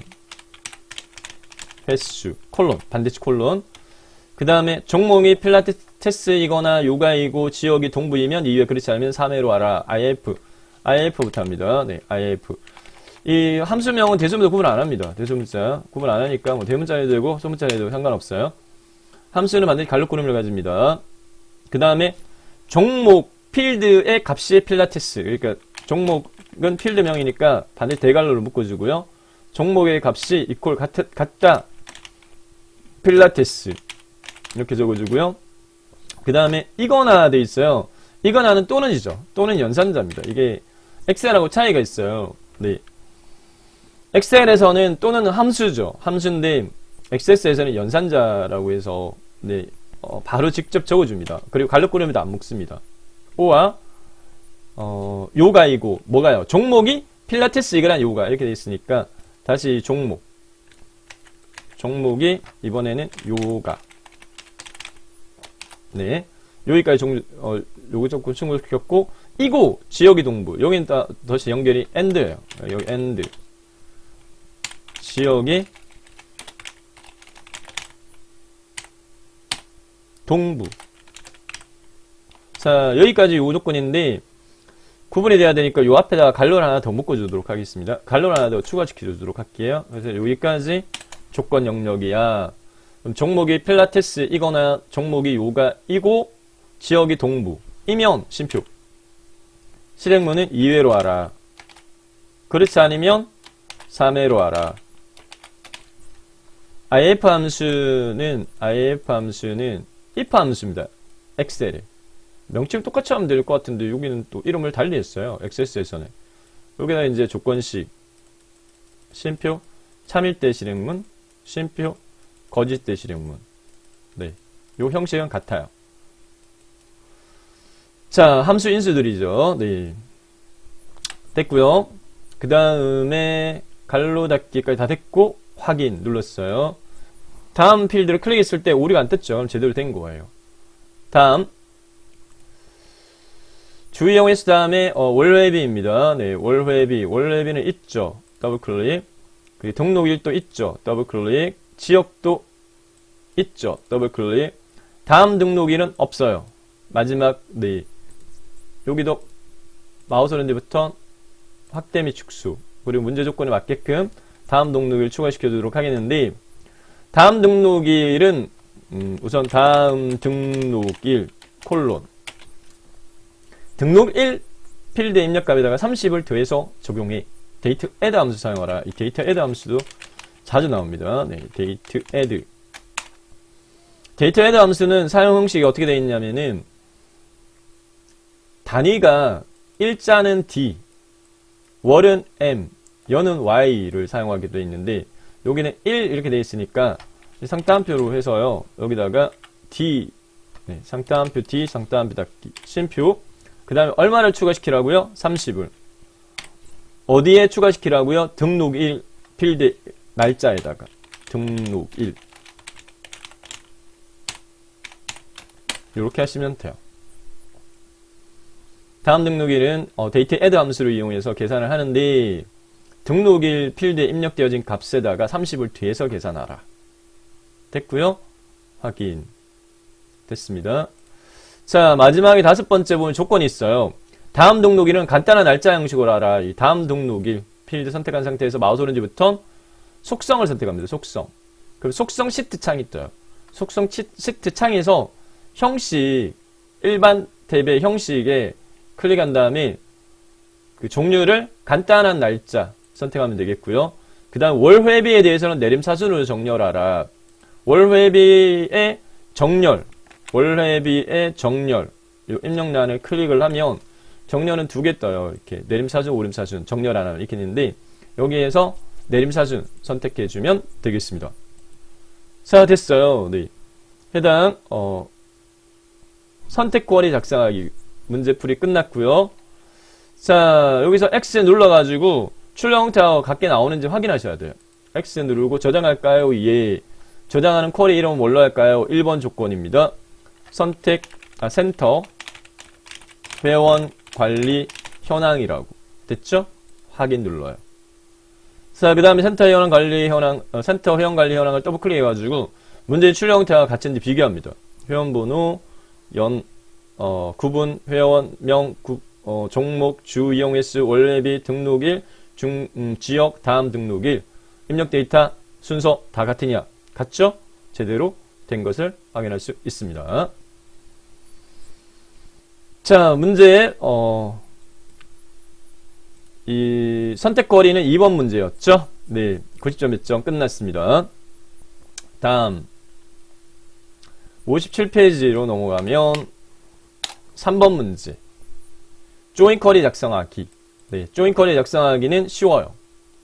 횟수 콜론 반대치 콜론. 그 다음에 종목이 필라테스이거나 요가이고 지역이 동부이면 2회 그렇지 않으면 3회로 하라. IF부터 합니다. 네, IF. 이 함수명은 대소문자 구분 안 합니다. 대소문자 구분 안 하니까 뭐 대문자 해도 되고 소문자 해도 상관없어요. 함수는 반드시 갈로 꾸름을 가집니다. 그 다음에 종목 필드의 값이 필라테스. 그러니까 종목은 필드명이니까 반드시 대갈로를 묶어주고요. 종목의 값이 이퀄 같다 필라테스 이렇게 적어주고요. 그 다음에 이거나 돼 있어요. 이거나는 또는이죠. 또는 연산자입니다. 이게 엑셀하고 차이가 있어요. 네. 엑셀에서는 또는 함수죠. 함수인데 XS에서는 연산자라고 해서 네, 바로 직접 적어줍니다. 그리고 갈로 꾸려면도 안 묶습니다. 오와 요가이고 뭐가요? 종목이 필라테스 이거란 요가 이렇게 돼 있으니까 다시 종목이 이번에는 요가. 네, 여기까지 요거 조금 충분시켰고 이고 지역이 동부 여기는 다시 연결이 AND예요. 여기 AND 지역이 동부. 자, 여기까지 요 조건인데 구분이 돼야 되니까 요 앞에다가 갈로를 하나 더 묶어주도록 하겠습니다. 갈로를 하나 더 추가시켜주도록 할게요. 그래서 여기까지 조건 영역이야. 그럼 종목이 필라테스 이거나 종목이 요가이고 지역이 동부 이면 쉼표 실행문은 2회로 하라. 그렇지 않으면 3회로 하라. if 함수는 if 함수입니다. 엑셀에. 명칭 똑같이 하면 될 것 같은데 여기는 또 이름을 달리 했어요. XS에서는. 여기다 이제 조건식, 쉼표, 참일대 실행문, 쉼표, 거짓대 실행문. 네. 요 형식은 같아요. 자, 함수 인수들이죠. 네. 됐고요. 그 다음에 갈로 닫기까지 다 됐고 확인 눌렀어요. 다음 필드를 클릭했을 때 오류가 안 떴죠. 그럼 제대로 된 거예요. 다음 주의용 횟수 다음에 월회비입니다. 네, 월회비는 있죠. 더블 클릭. 그리고 등록일도 있죠. 더블 클릭. 지역도 있죠. 더블 클릭. 다음 등록일은 없어요. 마지막 네. 여기도 마우스 오른쪽부터 확대 및 축소. 그리고 문제 조건에 맞게끔 다음 등록일 추가시켜 주도록 하겠는데, 다음 등록일은 우선 다음 등록일 콜론 등록일 필드 입력값에다가 30을 더해서 적용해. 데이트 애드 함수 사용하라. 이 데이트 애드 함수도 자주 나옵니다. 네, 데이트 애드. 데이트 애드 함수는 사용 형식이 어떻게 되어 있냐면은 단위가 일자는 D, 월은 M, 연은 Y를 사용하게 되어 있는데 여기는 1 이렇게 되어 있으니까 상따옴표로 해서요. 여기다가 D, 네, 상따옴표 D, 상따옴표 닫기, 쉼표. 그 다음에 얼마를 추가시키라고요? 30을. 어디에 추가시키라고요? 등록일 필드 날짜에다가 등록일. 이렇게 하시면 돼요. 다음 등록일은 데이트 애드 함수를 이용해서 계산을 하는데 등록일 필드에 입력되어진 값에다가 30을 뒤에서 계산하라. 됐고요. 확인. 됐습니다. 자, 마지막에 다섯 번째 보면 조건이 있어요. 다음 등록일은 간단한 날짜 형식으로 하라. 이 다음 등록일 필드 선택한 상태에서 마우스 오른쪽부터 속성을 선택합니다. 속성. 그럼 속성 시트 창이 떠요. 속성 시트 창에서 형식, 일반 탭의 형식에 클릭한 다음에 그 종류를 간단한 날짜 선택하면 되겠고요. 그 다음 월회비에 대해서는 내림사순으로 정렬하라. 월회비의 정렬, 이 입력란을 클릭을 하면 정렬은 두 개 떠요. 이렇게 내림사순, 오름사순, 정렬 안 하면 이렇게 있는데 여기에서 내림사순 선택해주면 되겠습니다. 자, 됐어요. 네. 해당 선택 쿼리 작성하기 문제풀이 끝났고요. 자, 여기서 X 눌러가지고 출력 형태하고 같게 나오는지 확인하셔야 돼요. X 누르고 저장할까요? 예. 저장하는 쿼리 이름은 뭘로 할까요? 1번 조건입니다. 센터 회원 관리 현황이라고. 됐죠? 확인 눌러요. 자, 그 다음에 센터 회원 관리 현황을 더블 클릭해가지고 문제의 출력 형태와 같은지 비교합니다. 회원 번호, 구분, 회원명, 종목, 주 이용 횟수, 월회비, 등록일, 지역, 다음 등록일, 입력 데이터, 순서 다 같으냐? 같죠? 제대로 된 것을 확인할 수 있습니다. 자, 문제, 이 선택거리는 2번 문제였죠? 네, 90점 몇 점 끝났습니다. 다음 57페이지로 넘어가면 3번 문제. 조인 쿼리 작성하기. 네, 조인 쿼리 작성하기는 쉬워요.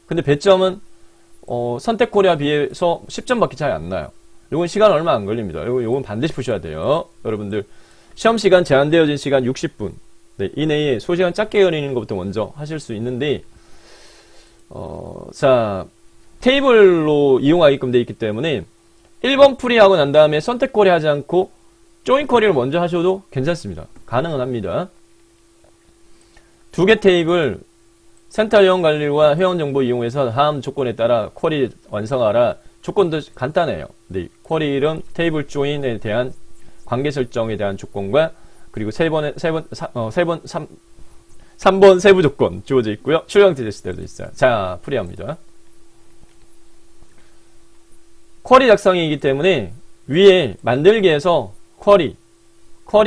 근데 배점은 선택 쿼리와 비해서 10점밖에 차이 안 나요. 요건 시간 얼마 안 걸립니다. 요건 반드시 푸셔야 돼요. 여러분들 시험 시간 제한되어진 시간 60분 네, 이내에 소시간 짧게 그리는 것부터 먼저 하실 수 있는데 자, 테이블로 이용하게끔 되어 있기 때문에 1번 풀이하고 난 다음에 선택 쿼리 하지 않고 조인 쿼리를 먼저 하셔도 괜찮습니다. 가능은 합니다. 두 개 테이블 센터 회원 관리와 회원 정보 이용해서 다음 조건에 따라 쿼리 완성하라. 조건도 간단해요. 네, 쿼리 이름, 테이블 조인에 대한 관계 설정에 대한 조건과 그리고 3번 세부 조건 주어져 있고요. 출력 테스트도 있어요. 자, 풀이합니다. 쿼리 작성이기 때문에 위에 만들기에서 쿼리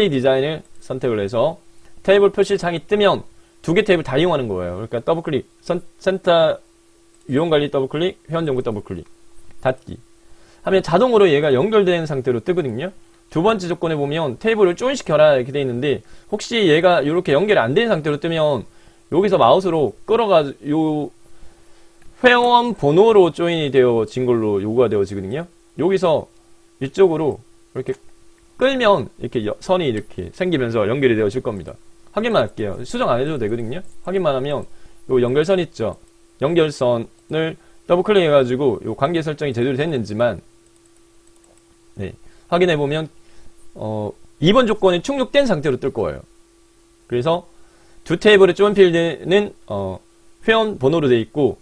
디자인을 선택을 해서 테이블 표시 창이 뜨면 두 개 테이블 다 이용하는 거예요. 그러니까 더블 클릭, 센터 유형관리 더블클릭, 회원정보 더블클릭, 닫기 하면 자동으로 얘가 연결된 상태로 뜨거든요. 두 번째 조건에 보면 테이블을 조인시켜라 이렇게 돼 있는데, 혹시 얘가 이렇게 연결이 안 된 상태로 뜨면 여기서 마우스로 끌어가지고 요 회원 번호로 조인이 되어진 걸로 요구가 되어지거든요. 여기서 이쪽으로 이렇게 끌면 이렇게 선이 이렇게 생기면서 연결이 되어질 겁니다. 확인만 할게요. 수정 안 해도 되거든요. 확인만 하면 요 연결선 있죠. 연결선을 더블 클릭해가지고 요 관계 설정이 제대로 됐는지만, 네, 확인해보면 2번 조건이 충족된 상태로 뜰 거예요. 그래서 두 테이블의 조인 필드는 회원 번호로 되어 있고,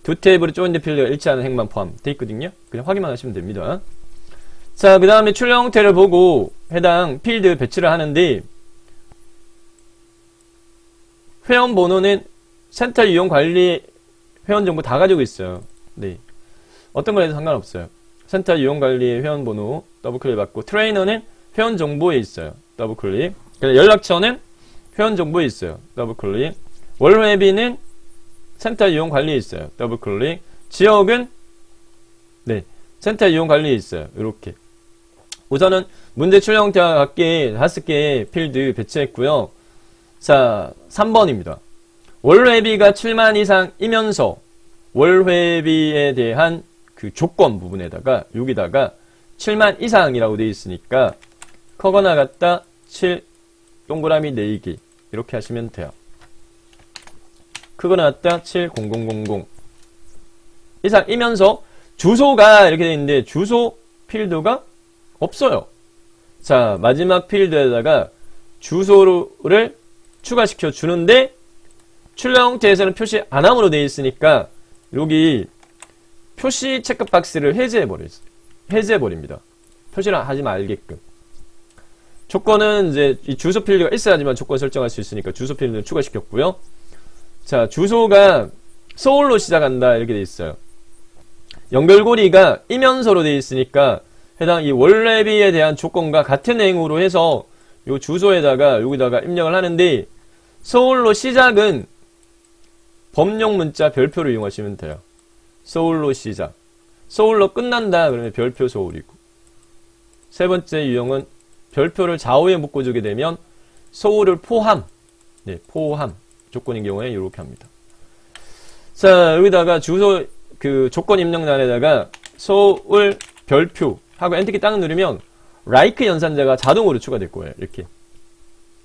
두 테이블의 조인드 필드가 일치하는 행만 포함되어 있거든요. 그냥 확인만 하시면 됩니다. 자, 그 다음에 출력 형태를 보고 해당 필드 배치를 하는데, 회원 번호는 센터 이용 관리 회원 정보 다 가지고 있어요. 네, 어떤 걸 해도 상관없어요. 센터 이용 관리의 회원 번호 더블 클릭 받고, 트레이너는 회원 정보에 있어요. 더블 클릭. 연락처는 회원 정보에 있어요. 더블 클릭. 월회비는 센터 이용 관리에 있어요. 더블 클릭. 지역은 네, 센터 이용 관리에 있어요. 이렇게. 우선은 문제 출력 형태와 같게 5개의 필드 배치했고요. 자, 3번입니다. 월회비가 7만 이상이면서 월회비에 대한 그 조건 부분에다가 여기다가 7만 이상이라고 되어 있으니까 커거나 같다 7 동그라미 4개 이렇게 하시면 돼요. 크거나 같다 70000 이상이면서 주소가 이렇게 되어 있는데 주소 필드가 없어요. 자, 마지막 필드에다가 주소를 추가시켜 주는데 출력 형태에서는 표시 안 함으로 되어 있으니까 여기 표시 체크박스를 해제해버립니다. 표시를 하지 말게끔. 조건은 이제 이 주소 필드가 있어야지만 조건 설정할 수 있으니까 주소 필드를 추가시켰고요. 자, 주소가 서울로 시작한다 이렇게 되어 있어요. 연결고리가 이면서로 되어 있으니까 해당 이 월회비에 대한 조건과 같은 행으로 해서 요 주소에다가 여기다가 입력을 하는데, 서울로 시작은 범용 문자 별표를 이용하시면 돼요. 서울로 시작. 서울로 끝난다 그러면 별표 서울이고, 세 번째 유형은 별표를 좌우에 묶어주게 되면 서울을 포함, 네, 포함 조건인 경우에 이렇게 합니다. 자, 여기다가 주소 그 조건 입력란에다가 서울 별표 하고 엔터키 딱 누르면 like 연산자가 자동으로 추가될 거예요. 이렇게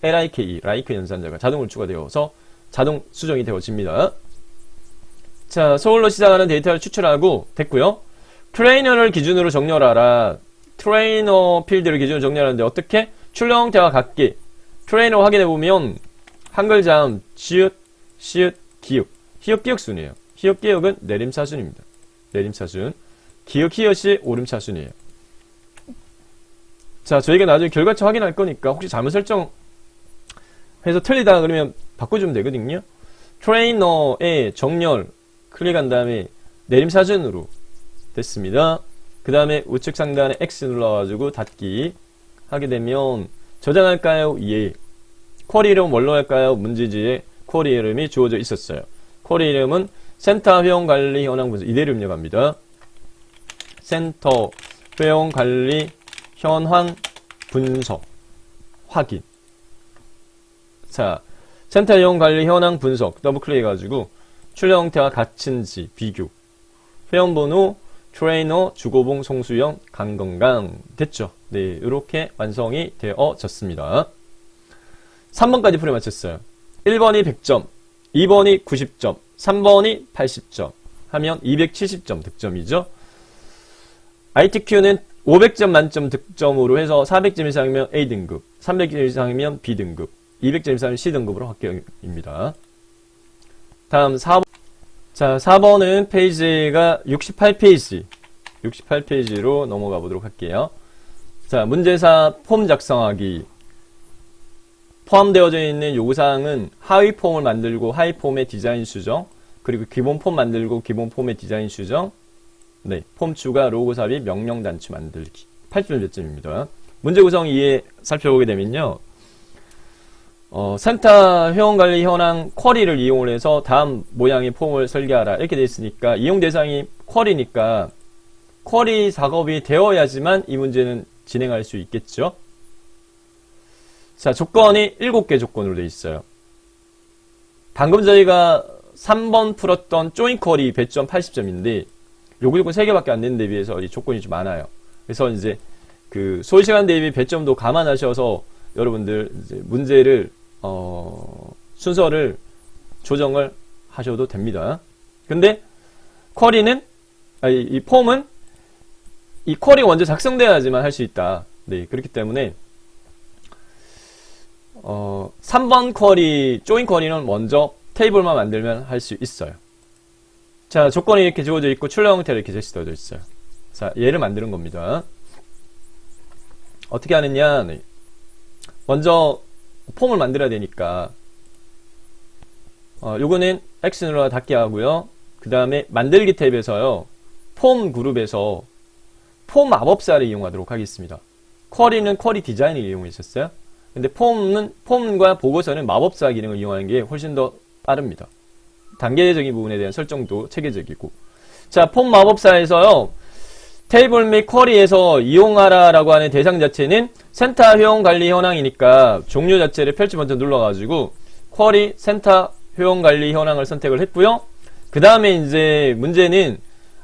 like, like 연산자가 자동으로 추가되어서 자동 수정이 되어집니다. 자, 서울로 시작하는 데이터를 추출하고 됐고요. 트레이너를 기준으로 정렬하라. 트레이너 필드를 기준으로 정렬하는데 어떻게? 출력 형태와 같게 트레이너 확인해보면 한글 자음, 지읒, 시읒, 기역, 히읗 기역순이에요. 히읗 기역은 내림차순입니다. 내림차순. 기역 히읗이 오름차순이에요. 자, 저희가 나중에 결과치 확인할 거니까 혹시 잘못 설정해서 틀리다 그러면 바꿔주면 되거든요. 트레이너의 정렬 클릭한 다음에 내림사준으로 됐습니다. 그 다음에 우측 상단에 X 눌러가지고 닫기 하게 되면 저장할까요? 예. 쿼리 이름 뭘로 할까요? 문제지에 쿼리 이름이 주어져 있었어요. 쿼리 이름은 센터 회원관리 현황 분석 이대로 입력합니다. 센터 회원관리 현황 분석 확인. 자, 센터 회원관리 현황 분석 더블 클릭해가지고 출력 형태와 같은지 비교. 회원번호, 트레이너, 주고봉, 송수영, 강건강 됐죠? 네, 이렇게 완성이 되어졌습니다. 3번까지 풀이 마쳤어요. 1번이 100점, 2번이 90점, 3번이 80점 하면 270점 득점이죠. ITQ는 500점 만점 득점으로 해서 400점 이상이면 A등급, 300점 이상이면 B등급, 200점 이상이면 C등급으로 합격입니다. 다음 4번. 자, 4번은 페이지가 68페이지로 넘어가 보도록 할게요. 자, 문제사 폼 작성하기. 포함되어져 있는 요구사항은 하위 폼을 만들고 하위 폼의 디자인 수정, 그리고 기본 폼 만들고 기본 폼의 디자인 수정, 네, 폼 추가, 로고 삽입, 명령 단추 만들기. 8점 몇 점입니다. 문제 구성 이해 살펴보게 되면요. 센터 회원관리 현황 쿼리를 이용을 해서 다음 모양의 폼을 설계하라 이렇게 되어 있으니까 이용 대상이 쿼리니까 쿼리 작업이 되어야지만 이 문제는 진행할 수 있겠죠. 자, 조건이 7개 조건으로 되어 있어요. 방금 저희가 3번 풀었던 조인 쿼리 배점 80점인데 요거 3개밖에 안 되는 데 비해서 이 조건이 좀 많아요. 그래서 이제 그 소요시간 대비 배점도 감안하셔서 여러분들 이제 문제를 순서를 조정을 하셔도 됩니다. 근데 쿼리는 이 폼은 이 쿼리가 먼저 작성돼야지만 할 수 있다. 네, 그렇기 때문에 3번 쿼리, 조인 쿼리는 먼저 테이블만 만들면 할 수 있어요. 자, 조건이 이렇게 주어져 있고 출력 형태로 이렇게 제시되어져 있어요. 자, 얘를 만드는 겁니다. 어떻게 하느냐? 네. 먼저 폼을 만들어야 되니까 요거는 X 눌러 닫기 하고요. 그 다음에 만들기 탭에서요. 폼 그룹에서 폼 마법사를 이용하도록 하겠습니다. 쿼리는 쿼리 디자인을 이용했었어요. 근데 폼과 보고서는 마법사 기능을 이용하는 게 훨씬 더 빠릅니다. 단계적인 부분에 대한 설정도 체계적이고. 자, 폼 마법사에서요. 테이블 및 쿼리에서 이용하라라고 하는 대상 자체는 센터 회원 관리 현황이니까 종류 자체를 펼치 먼저 눌러가지고 쿼리 센터 회원 관리 현황을 선택을 했고요. 그 다음에 이제 문제는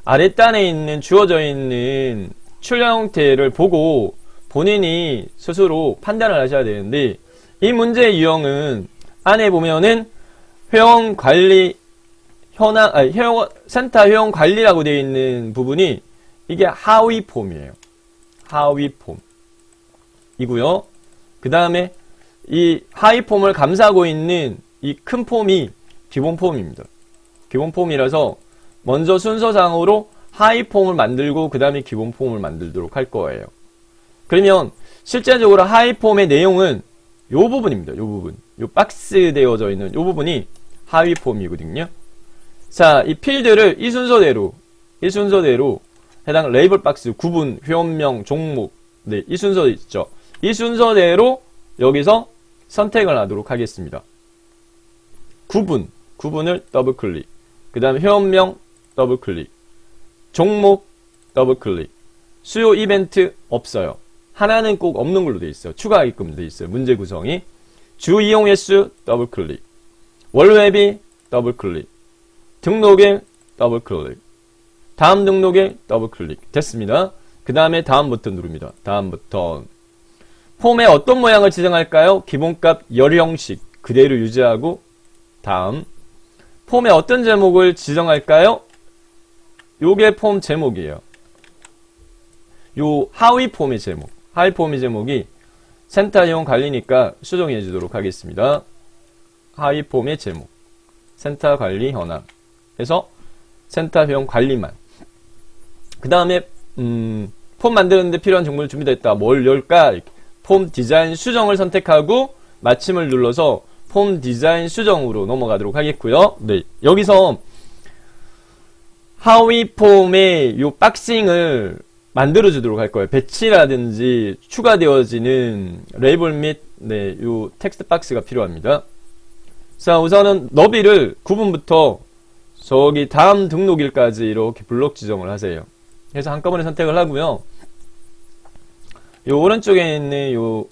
아랫단에 있는 주어져 있는 출력 형태를 보고 본인이 스스로 판단을 하셔야 되는데 이 문제의 유형은 안에 보면은 회원 관리 현황, 센터 회원 관리라고 되어 있는 부분이 이게 하위 폼이에요. 하위 폼이고요. 그 다음에 이 하위 폼을 감싸고 있는 이 큰 폼이 기본 폼입니다. 기본 форм이라서 먼저 순서상으로 하위 폼을 만들고 그 다음에 기본 폼을 만들도록 할 거예요. 그러면 실제적으로 하위 폼의 내용은 요 부분입니다. 요 부분. 요 박스 되어져 있는 요 부분이 하위 폼이거든요. 자, 이 필드를 이 순서대로 해당 레이블 박스, 구분, 회원명, 종목, 네, 이 순서 있죠. 이 순서대로 여기서 선택을 하도록 하겠습니다. 구분을 더블 클릭. 그 다음에 회원명 더블 클릭. 종목 더블 클릭. 수요 이벤트 없어요. 하나는 꼭 없는 걸로 되어 있어요. 추가하게끔 되어 있어요. 문제 구성이. 주 이용 횟수 더블 클릭. 월회비 더블 클릭. 등록일 더블 클릭. 다음 등록일 더블 클릭. 됐습니다. 그 다음에 다음 버튼 누릅니다. 다음 버튼. 폼에 어떤 모양을 지정할까요? 기본값 열 형식 그대로 유지하고 다음. 폼에 어떤 제목을 지정할까요? 요게 폼 제목이에요. 요 하위 폼의 제목. 하위 폼의 제목이 센터 이용 관리니까 수정해 주도록 하겠습니다. 하위 폼의 제목. 센터 관리 현황. 해서 센터 회원 관리만. 그 다음에 폼 만드는데 필요한 정보를 준비됐다. 뭘 열까? 폼 디자인 수정을 선택하고 마침을 눌러서 폼 디자인 수정으로 넘어가도록 하겠고요. 네, 여기서 하위 폼의 요 박싱을 만들어 주도록 할 거예요. 배치라든지 추가되어지는 레이블 및 네, 요 텍스트 박스가 필요합니다. 자, 우선은 너비를 구분부터 저기 다음 등록일까지 이렇게 블록 지정을 하세요. 그래서 한꺼번에 선택을 하고요. 요 오른쪽에 있는 요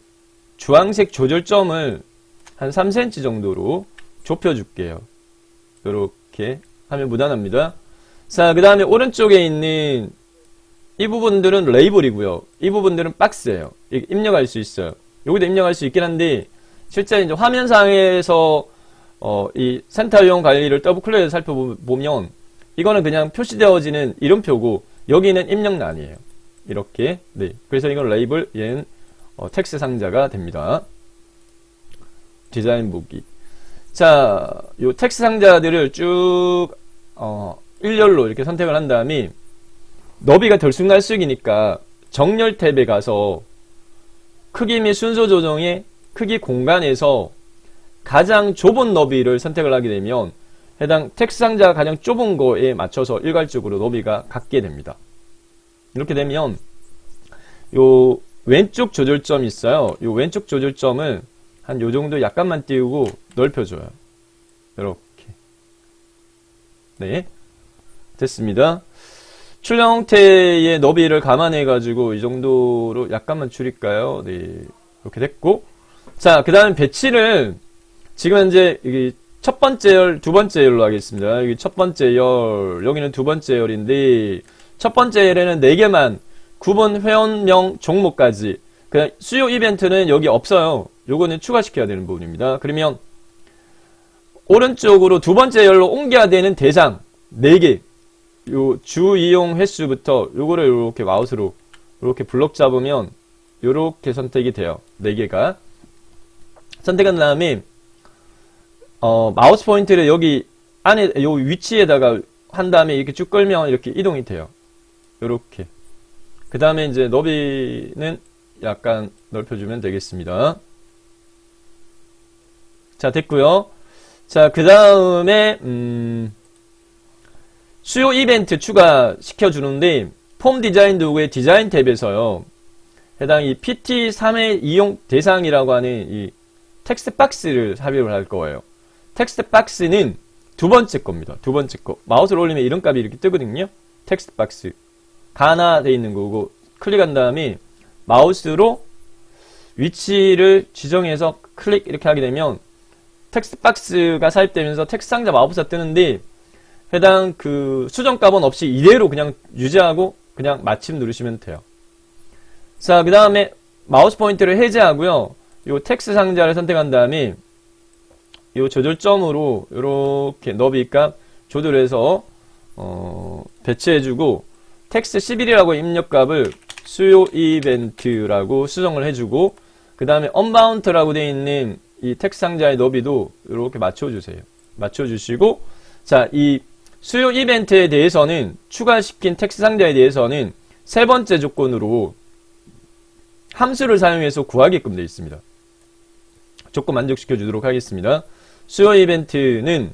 주황색 조절점을 한 3cm 정도로 좁혀 줄게요. 요렇게 하면 무난합니다. 자, 그 다음에 오른쪽에 있는 이 부분들은 레이블이고요. 이 부분들은 박스예요. 입력할 수 있어요. 여기도 입력할 수 있긴 한데 실제 이제 화면상에서 이 센터 이용 관리를 더블 클릭해서 살펴보면 이거는 그냥 표시되어지는 이름표고 여기는 입력란이에요. 이렇게. 네. 그래서 이건 레이블, 얘는 텍스트 상자가 됩니다. 디자인 보기. 자, 요 텍스트 상자들을 쭉 일렬로 이렇게 선택을 한 다음에 너비가 들쑥날쑥이니까 정렬 탭에 가서 크기 및 순서 조정의 크기 공간에서 가장 좁은 너비를 선택을 하게 되면 해당 텍스트 상자가 가장 좁은 거에 맞춰서 일괄적으로 너비가 같게 됩니다. 이렇게 되면 요 왼쪽 조절점이 있어요. 요 왼쪽 조절점을 한 요 정도 약간만 띄우고 넓혀줘요. 이렇게. 네. 됐습니다. 출력 형태의 너비를 감안해가지고 이 정도로 약간만 줄일까요? 네. 이렇게 됐고. 자, 그 다음 배치를 지금 현재 여기 첫 번째 열, 두 번째 열로 하겠습니다. 여기 첫 번째 열, 여기는 두 번째 열인데, 첫 번째 열에는 4개만, 구분 회원명 종목까지. 그냥 수요 이벤트는 여기 없어요. 요거는 추가시켜야 되는 부분입니다. 그러면, 오른쪽으로 두 번째 열로 옮겨야 되는 대상, 4개. 요 주 이용 횟수부터 요거를 이렇게 마우스로 이렇게 블록 잡으면 요렇게 선택이 돼요. 4개가. 선택한 다음에, 마우스 포인트를 여기 안에, 요 위치에다가 한 다음에 이렇게 쭉 끌면 이렇게 이동이 돼요. 요렇게. 그 다음에 이제 너비는 약간 넓혀주면 되겠습니다. 자, 됐고요. 자, 그 다음에, 수요 이벤트 추가시켜주는데, 폼 디자인 도구의 디자인 탭에서요, 해당 이 PT3의 이용 대상이라고 하는 이 텍스트 박스를 삽입을 할 거예요. 텍스트 박스는 두 번째 겁니다. 두 번째 거. 마우스를 올리면 이런 값이 이렇게 뜨거든요. 텍스트 박스. 가나되어 있는 거고, 클릭한 다음에 마우스로 위치를 지정해서 클릭 이렇게 하게 되면 텍스트 박스가 삽입되면서 텍스트 상자 마법사 뜨는데 해당 그 수정값은 없이 이대로 그냥 유지하고 그냥 마침 누르시면 돼요. 자, 그 다음에 마우스 포인트를 해제하고요. 요 텍스트 상자를 선택한 다음에 요 조절점으로 이렇게 너비값 조절해서 배치해주고 텍스트 11이라고 입력값을 수요 이벤트라고 수정을 해주고 그 다음에 언바운트라고 되어 있는 이 텍스트 상자의 너비도 이렇게 맞춰주세요. 맞춰주시고 자, 이 수요 이벤트에 대해서는 추가시킨 텍스트 상자에 대해서는 세 번째 조건으로 함수를 사용해서 구하게끔 되어 있습니다. 조건 만족시켜 주도록 하겠습니다. 수요 이벤트는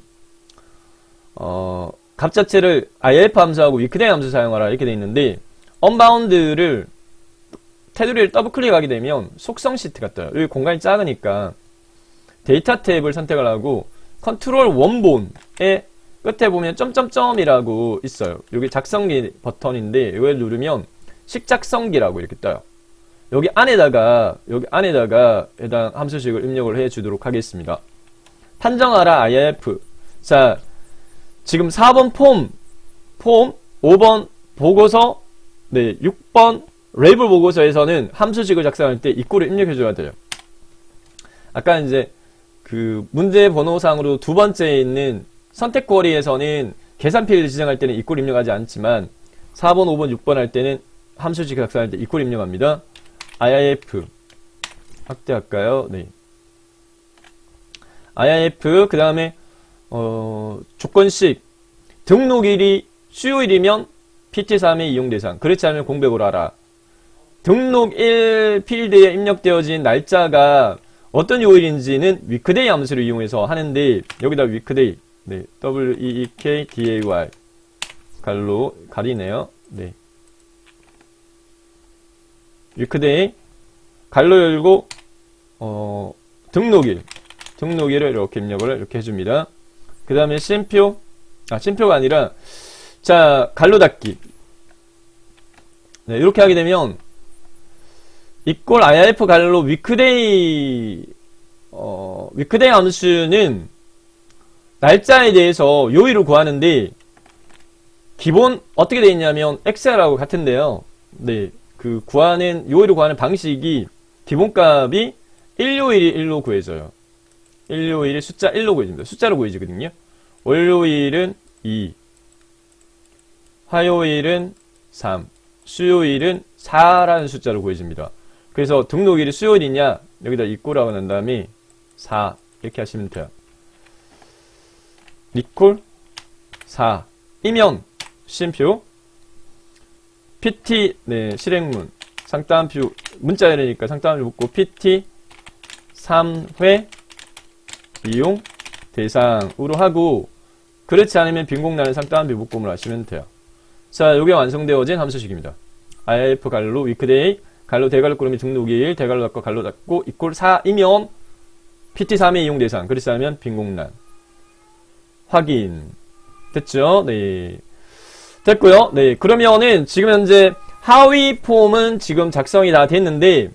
값 자체를 IF 함수하고 위크데이 함수 사용하라 이렇게 되어 있는데 언바운드를 테두리를 더블 클릭하게 되면 속성 시트가 떠요. 여기 공간이 작으니까 데이터 탭을 선택을 하고 컨트롤 원본의 끝에 보면 점점점이라고 있어요. 여기 작성기 버튼인데 이걸 누르면 식작성기라고 이렇게 떠요. 여기 안에다가 해당 함수식을 입력을 해 주도록 하겠습니다. 판정하라 IF. 자, 지금 4번 폼, 5번 보고서, 네, 6번 레이블 보고서에서는 함수식을 작성할 때 이꼴을 입력해 줘야 돼요. 아까 이제 그 문제 번호상으로 두 번째에 있는 선택 쿼리에서는 계산 필드 지정할 때는 이꼴 입력하지 않지만 4번, 5번, 6번 할 때는 함수식 작성할 때 이꼴 입력합니다. IIF 확대할까요? 네. IIF 그 다음에 조건식 등록일이 수요일이면 PT3의 이용 대상 그렇지 않으면 공백으로 하라. 등록일 필드에 입력되어진 날짜가 어떤 요일인지는 위크데이 함수를 이용해서 하는데 여기다 위크데이 네, WEEKDAY 갈로 가리네요. 네. 위크데이 갈로 열고 등록일을 이렇게 입력을 이렇게 해줍니다. 그 다음에 쉼표가 아니라 자 갈로 닫기 네, 이렇게 하게 되면 이꼴 IIF 갈로 위크데이 함수는 날짜에 대해서 요일을 구하는데 기본 어떻게 되어 있냐면 엑셀하고 같은데요. 네, 그 요일을 구하는 방식이 기본값이 일요일이 1로 구해져요. 일요일이 숫자 1로 구해집니다. 숫자로 구해지거든요. 월요일은 2, 화요일은 3, 수요일은 4라는 숫자로 구해집니다. 그래서 등록일이 수요일이냐 여기다 이꼴하고 난 다음에 4 이렇게 하시면 돼요. 이꼴 4이면 쉼표 PT 네 실행문 상따옴표 문자열이니까 상따옴표 묶고 PT 3회 이용 대상으로 하고 그렇지 않으면 빈공란을 상따옴표 묶음을 하시면 돼요. 자, 요게 완성되어진 함수식입니다. IF 갈로 위크데이 갈로 대갈로 꾸름이 등록일 대갈로 닫고 갈로 닫고 이꼴 4이면 PT3의 이용 대상. 그렇지 않으면 빈 공란. 확인. 됐죠? 네. 됐고요. 네. 그러면은 지금 현재 하위 폼은 지금 작성이 다 됐는데,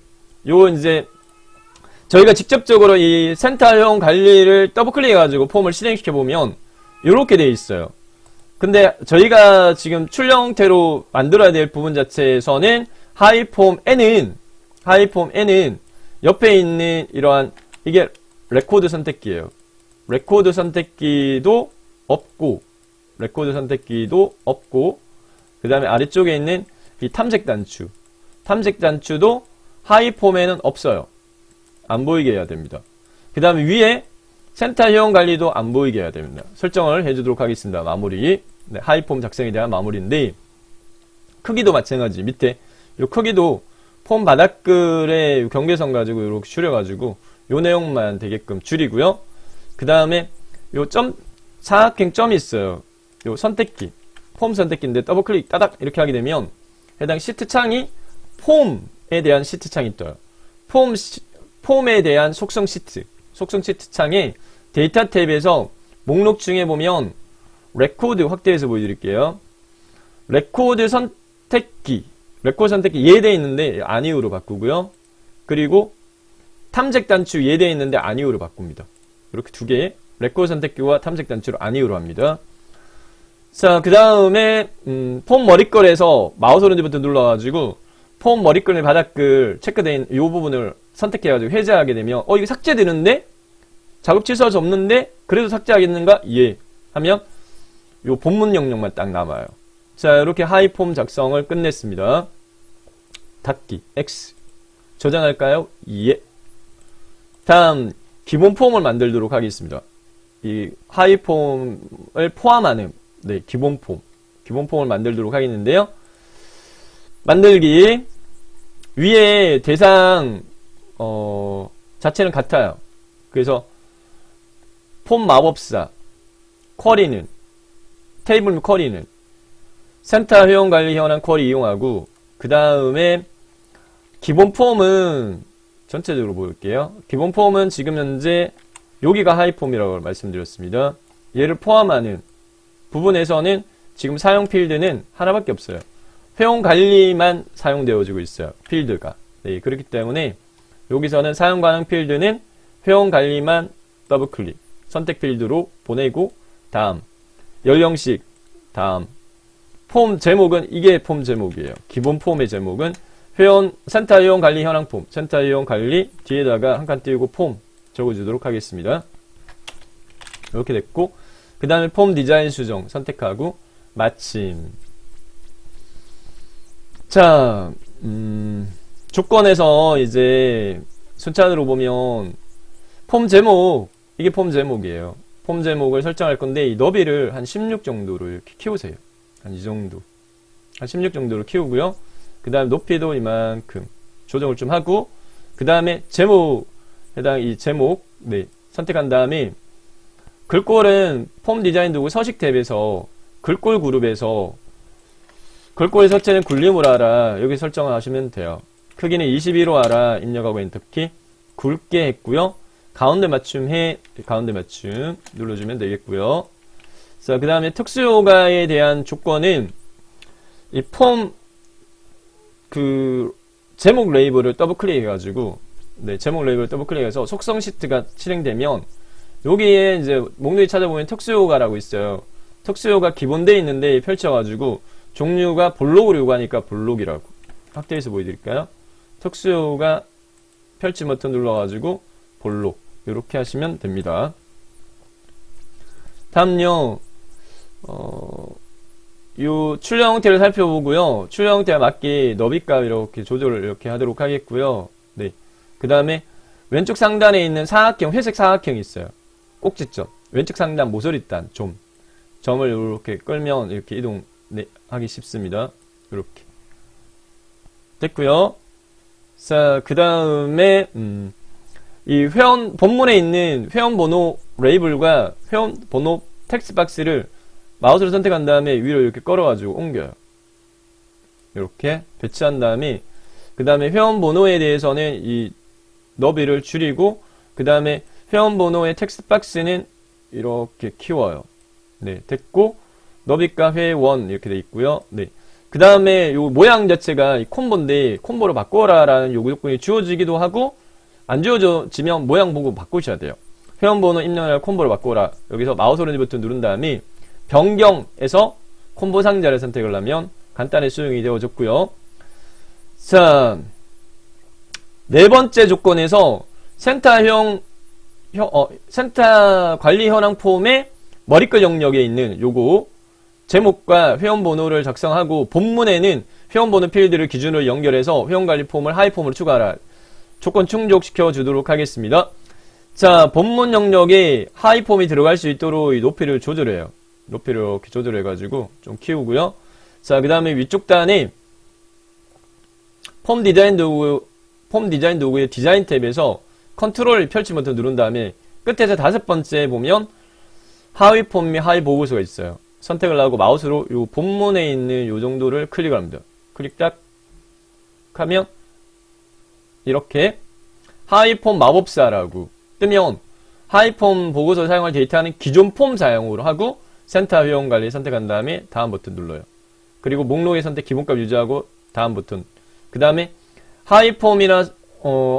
요 이제 저희가 직접적으로 이 센터형 관리를 더블 클릭해가지고 폼을 실행시켜보면 이렇게 돼 있어요. 근데 저희가 지금 출력 형태로 만들어야 될 부분 자체에서는 하위 폼 N은 옆에 있는 이러한 이게 레코드 선택기예요. 레코드 선택기도 없고 그 다음에 아래쪽에 있는 이 탐색 단추도 하위 폼에는 없어요. 안 보이게 해야 됩니다. 그 다음에 위에 센터 회원 관리도 안 보이게 해야 됩니다. 설정을 해주도록 하겠습니다. 마무리. 네, 하위 폼 작성에 대한 마무리인데, 크기도 마찬가지. 밑에 이 크기도 폼 바닥글의 경계선 가지고 이렇게 줄여가지고 요 내용만 되게끔 줄이고요. 그 다음에 요 사각형 점이 있어요. 요 선택기, 폼 선택기인데 더블 클릭 따닥 이렇게 하게 되면 해당 시트 창이 폼에 대한 시트 창이 떠요. 폼에 대한 속성 시트 창에 데이터 탭에서 목록 중에 보면 레코드 확대해서 보여드릴게요. 레코드 선택기 예되어 있는데 아니오로 바꾸고요. 그리고 탐색 단추 예되어 있는데 아니오로 바꿉니다. 이렇게 두 개, 레코드 선택기와 탐색 단추로 아니오로 합니다. 자, 그 다음에 폼 머리글에서 마우스 오른쪽 버튼 눌러가지고 폼 머리글 바닥글 체크된 이 부분을 선택해가지고 해제하게 되면 이거 삭제되는데? 작업 취소할 수 없는데? 그래도 삭제하겠는가? 예. 하면 요 본문 영역만 딱 남아요. 자, 이렇게 하위 폼 작성을 끝냈습니다. 닫기 X. 저장할까요? 예. 다음 기본 폼을 만들도록 하겠습니다. 이 하위 폼을 포함하는 기본 폼을 만들도록 하겠는데요. 만들기 위에 대상 자체는 같아요. 그래서 폼 마법사 쿼리는 테이블 및 쿼리는 센터 회원 관리 현황 쿼리 이용하고, 그 다음에 기본 폼은 전체적으로 볼게요. 기본 폼은 지금 현재 여기가 하위 폼이라고 말씀드렸습니다. 얘를 포함하는 부분에서는 지금 사용 필드는 하나밖에 없어요. 회원 관리만 사용되어지고 있어요. 필드가. 네, 그렇기 때문에 여기서는 사용 가능 필드는 회원 관리만 더블 클릭 선택 필드로 보내고, 다음 연령식, 다음 폼 제목은 이게 폼 제목이에요. 기본 폼의 제목은 센터 회원 관리 현황 폼, 센터 회원 관리 뒤에다가 한 칸 띄우고 폼 적어주도록 하겠습니다. 이렇게 됐고, 그 다음에 폼 디자인 수정 선택하고 마침. 자, 조건에서 이제 순차적으로 보면 폼 제목, 이게 폼 제목이에요. 폼 제목을 설정할 건데 이 너비를 한 16 정도로 이렇게 키우세요. 한 이 정도. 한 16 정도로 키우고요. 그 다음에 높이도 이만큼 조정을 좀 하고, 그 다음에 제목, 해당 이 제목, 선택한 다음에 글꼴은 폼 디자인 도구 서식 탭에서 글꼴 그룹에서 글꼴의 서체는 굴림으로 하라. 여기 설정을 하시면 돼요. 크기는 21로 하라. 입력하고 엔터키. 굵게 했고요. 가운데 맞춤 눌러주면 되겠고요. 자, 그 다음에 특수효과에 대한 조건은 이 폼 제목 레이블을 더블 클릭해가지고 제목 레이블을 더블 클릭해서 속성 시트가 실행되면 여기에 이제 목록에 찾아보면 특수효과라고 있어요. 특수효과 기본되어 있는데 펼쳐가지고 종류가 볼록으로 요구하니까 볼록이라고 확대해서 보여드릴까요? 특수효과 펼치 버튼 눌러가지고 볼록 이렇게 하시면 됩니다. 다음요, 요 출력 형태를 살펴보고요. 출력 형태에 맞게 너비값 이렇게 조절을 이렇게 하도록 하겠고요. 네. 그 다음에 왼쪽 상단에 있는 사각형, 회색 사각형이 있어요. 꼭지점. 왼쪽 상단 모서리단 점을 이렇게 끌면 이렇게 이동하기 쉽습니다. 이렇게 됐고요. 자, 그 다음에 이 회원 본문에 있는 회원 번호 레이블과 회원 번호 텍스트 박스를 마우스를 선택한 다음에 위로 이렇게 끌어가지고 옮겨요. 이렇게 배치한 다음에 그 다음에 회원 번호에 대해서는 이 너비를 줄이고, 그 다음에 회원번호의 텍스트 박스는 이렇게 키워요. 네, 됐고, 너비값 회원 이렇게 돼 있고요. 네. 그 다음에 요 모양 자체가 이 콤보인데, 콤보로 바꿔라라는 요구 조건이 주어지기도 하고, 안 주어지면 모양 보고 바꾸셔야 돼요. 회원번호 입력을 콤보로 바꿔라. 여기서 마우스 오른쪽 버튼 누른 다음에, 변경에서 콤보 상자를 선택을 하면 간단히 수용이 되어졌고요. 자, 네 번째 조건에서 센터 관리 현황 폼의 머리글 영역에 있는 요거 제목과 회원번호를 작성하고 본문에는 회원번호 필드를 기준으로 연결해서 회원관리 폼을 하이폼으로 추가하라. 조건 충족시켜 주도록 하겠습니다. 자, 본문 영역에 하이폼이 들어갈 수 있도록 이 높이를 조절해요. 높이를 이렇게 조절해가지고 좀 키우고요. 자, 그 다음에 위쪽 단에 폼 디자인 도구의 디자인 탭에서 컨트롤 펼치 버튼 누른 다음에 끝에서 다섯 번째 보면 하위 폼 및 하위 보고서가 있어요. 선택을 하고 마우스로 요 본문에 있는 요 정도를 클릭을 합니다. 클릭 딱 하면 이렇게 하위 폼 마법사라고 뜨면 하위 폼 보고서 사용할 데이터는 기존 폼 사용으로 하고 센터 회원 관리 선택한 다음에 다음 버튼 눌러요. 그리고 목록의 선택 기본값 유지하고 다음 버튼. 그 다음에 하위 폼이나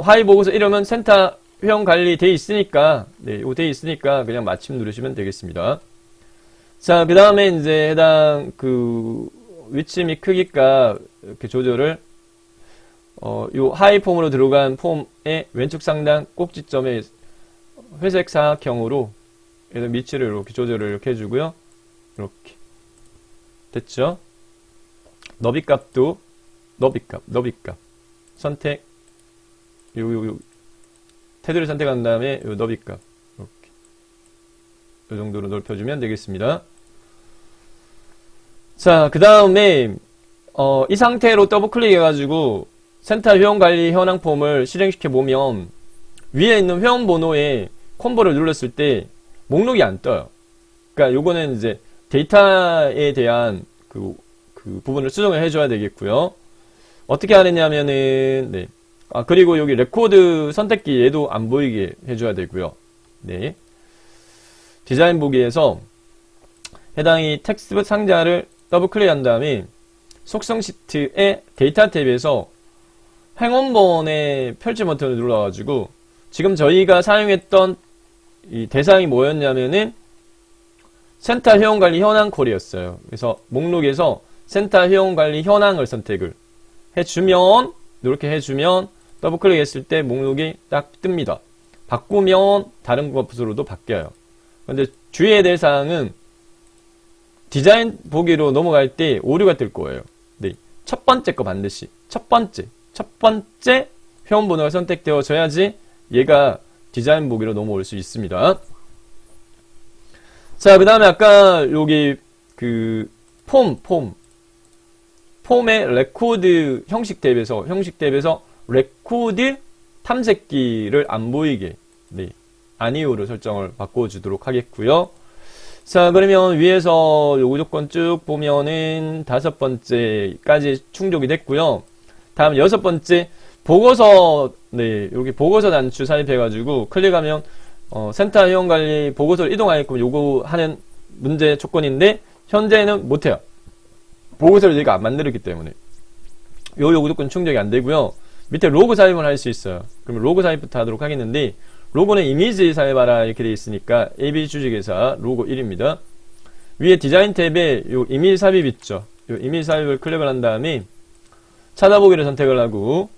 하위 보고서 이러면 센터 회원 관리 돼 있으니까 네, 요 돼 있으니까 그냥 마침 누르시면 되겠습니다. 자, 그 다음에 이제 해당 그 위치 및 크기가 이렇게 조절을 요 하위 폼으로 들어간 폼의 왼쪽 상단 꼭지점에 회색 사각형으로 위치를 이렇게 조절을 이렇게 해주고요. 이렇게 됐죠? 너비값도 너비값 선택 요 테두리 선택한 다음에 요 너비값 이렇게 요 정도로 넓혀주면 되겠습니다. 자, 그 다음에 이 상태로 더블 클릭해가지고 센터 회원관리 현황 폼을 실행시켜 보면 위에 있는 회원 번호에 콤보를 눌렀을 때 목록이 안 떠요. 그러니까 요거는 이제 데이터에 대한 그 부분을 수정을 해줘야 되겠고요. 어떻게 하느냐면은 네. 그리고 여기 레코드 선택기 얘도 안 보이게 해줘야 되고요. 네. 디자인 보기에서 해당 이 텍스트 상자를 더블 클릭한 다음에 속성 시트의 데이터 탭에서 행원번의 펼치 버튼을 눌러가지고 지금 저희가 사용했던 이 대상이 뭐였냐면은 센터 회원관리 현황 콜이었어요. 그래서 목록에서 센터 회원관리 현황을 선택을 해주면 이렇게 해주면 더블 클릭했을 때 목록이 딱 뜹니다. 바꾸면 다른 것으로도 바뀌어요. 근데 주의해야 될 사항은 디자인 보기로 넘어갈 때 오류가 뜰 거예요. 네. 첫 번째 거 반드시 첫 번째 회원 번호가 선택되어져야지 얘가 디자인 보기로 넘어올 수 있습니다. 자, 그 다음에 아까 여기 그 폼의 레코드 형식 탭에서 레코드 탐색기를 안 보이게 네, 아니오로 설정을 바꿔주도록 하겠고요. 자, 그러면 위에서 요구 조건 쭉 보면은 다섯 번째까지 충족이 됐고요. 다음 여섯 번째 보고서 네, 여기 보고서 단추 삽입해가지고 클릭하면 센터 회원관리 보고서를 이동하게끔 요구하는 문제 조건인데 현재는 못해요. 보고서를 저희가 안 만들었기 때문에 요 요구 조건 충족이 안 되고요. 밑에 로고 삽입을 할 수 있어요. 그러면 로고 삽입부터 하도록 하겠는데 로고는 이미지 삽입하라 이렇게 되어 있으니까 AB 주식회사 로고 1입니다. 위에 디자인 탭에 요 이미지 삽입 있죠. 요 이미지 삽입을 클릭을 한 다음에 찾아보기를 선택을 하고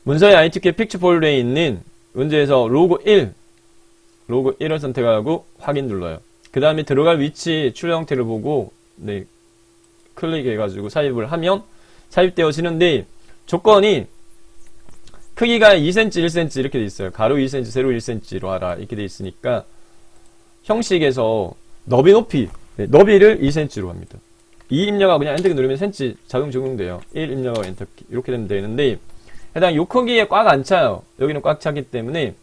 문서의 ITK 픽처 폴더에 있는 문제에서 로고 1을 선택하고 확인 눌러요. 그 다음에 들어갈 위치 출력 형태를 보고 네, 클릭해가지고 삽입을 하면 삽입되어지는데 조건이 크기가 2cm, 1cm 이렇게 돼 있어요. 가로 2cm, 세로 1cm로 하라 이렇게 돼 있으니까 형식에서 너비를 2cm로 합니다. 2 입력하고 그냥 엔터키 누르면 cm 자동 적용돼요. 1 입력하고 엔터키 이렇게 되면 되는데 해당 요 크기에 꽉 안 차요. 여기는 꽉 차기 때문에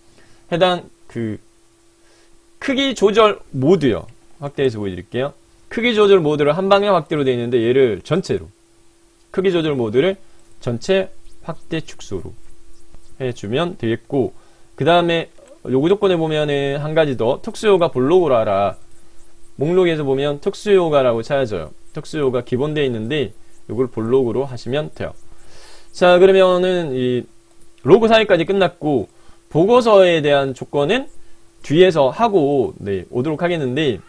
해당 그 크기 조절 모드요. 확대해서 보여드릴게요. 크기 조절 모드를 한 방향 확대로 되어 있는데 얘를 전체로 크기 조절 모드를 전체 확대 축소로 해주면 되겠고 그 다음에 요구 조건에 보면은 한 가지 더 특수효과 볼록으로 하라. 목록에서 보면 특수효과라고 찾아져요. 특수효과 기본되어 있는데 요걸 볼록으로 하시면 돼요. 자, 그러면은 이 로그 사이까지 끝났고 보고서에 대한 조건은 뒤에서 하고 오도록 하겠는데,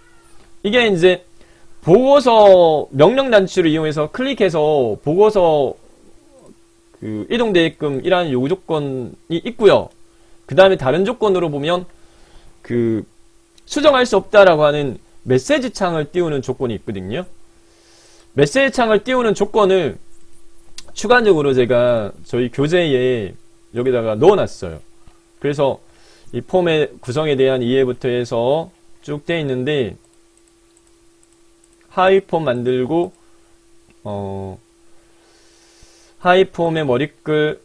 이게 이제 보고서 명령 단추를 이용해서 클릭해서 보고서 그 이동대입금이라는 요구 조건이 있고요. 그 다음에 다른 조건으로 보면 그 수정할 수 없다라고 하는 메시지 창을 띄우는 조건이 있거든요. 메시지 창을 띄우는 조건을 추가적으로 제가 저희 교재에 여기다가 넣어놨어요. 그래서 이 폼의 구성에 대한 이해부터 해서 쭉 돼 있는데, 하위 폼 만들고 하위 폼의 머리글,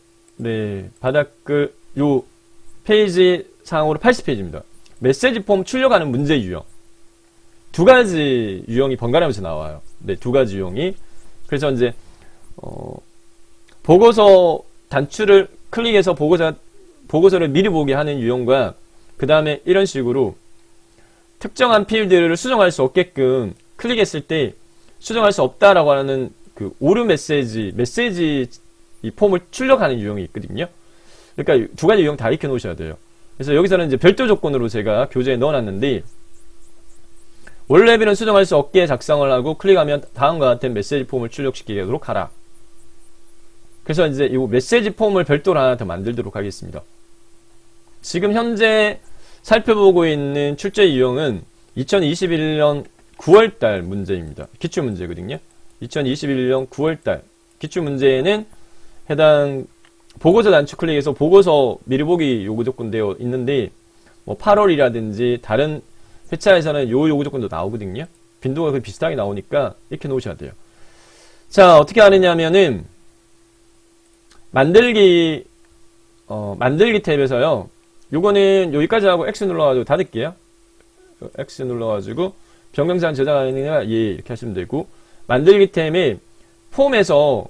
바닥글, 요 페이지 상으로 80페이지입니다. 메시지 폼 출력하는 문제 유형. 두 가지 유형이 번갈아가면서 나와요. 두 가지 유형이. 그래서 이제 보고서 단추를 클릭해서 보고서를 미리 보게 하는 유형과, 그 다음에 이런 식으로 특정한 필드를 수정할 수 없게끔 클릭했을 때 수정할 수 없다라고 하는 그 오류 메시지 이 폼을 출력하는 유형이 있거든요. 그러니까 두 가지 유형 다 익혀 놓으셔야 돼요. 그래서 여기서는 이제 별도 조건으로 제가 교재에 넣어놨는데, 원래비는 수정할 수 없게 작성을 하고 클릭하면 다음과 같은 메시지 폼을 출력시키도록 하라. 그래서 이제 이 메시지 폼을 별도로 하나 더 만들도록 하겠습니다. 지금 현재 살펴보고 있는 출제 유형은 2021년 9월달 문제입니다. 기출문제거든요. 2021년 9월달 기출문제에는 해당 보고서 단추 클릭해서 보고서 미리 보기 요구 조건 되어 있는데, 뭐 8월이라든지 다른 회차에서는 요 요구 조건도 나오거든요. 빈도가 거의 비슷하게 나오니까 이렇게 놓으셔야 돼요. 자, 어떻게 하느냐면은 만들기 탭에서요. 요거는 여기까지 하고 X 눌러가지고 닫을게요. X 눌러가지고 변경사항 저장하느냐 이렇게 하시면 되고, 만들기 탭에 폼에서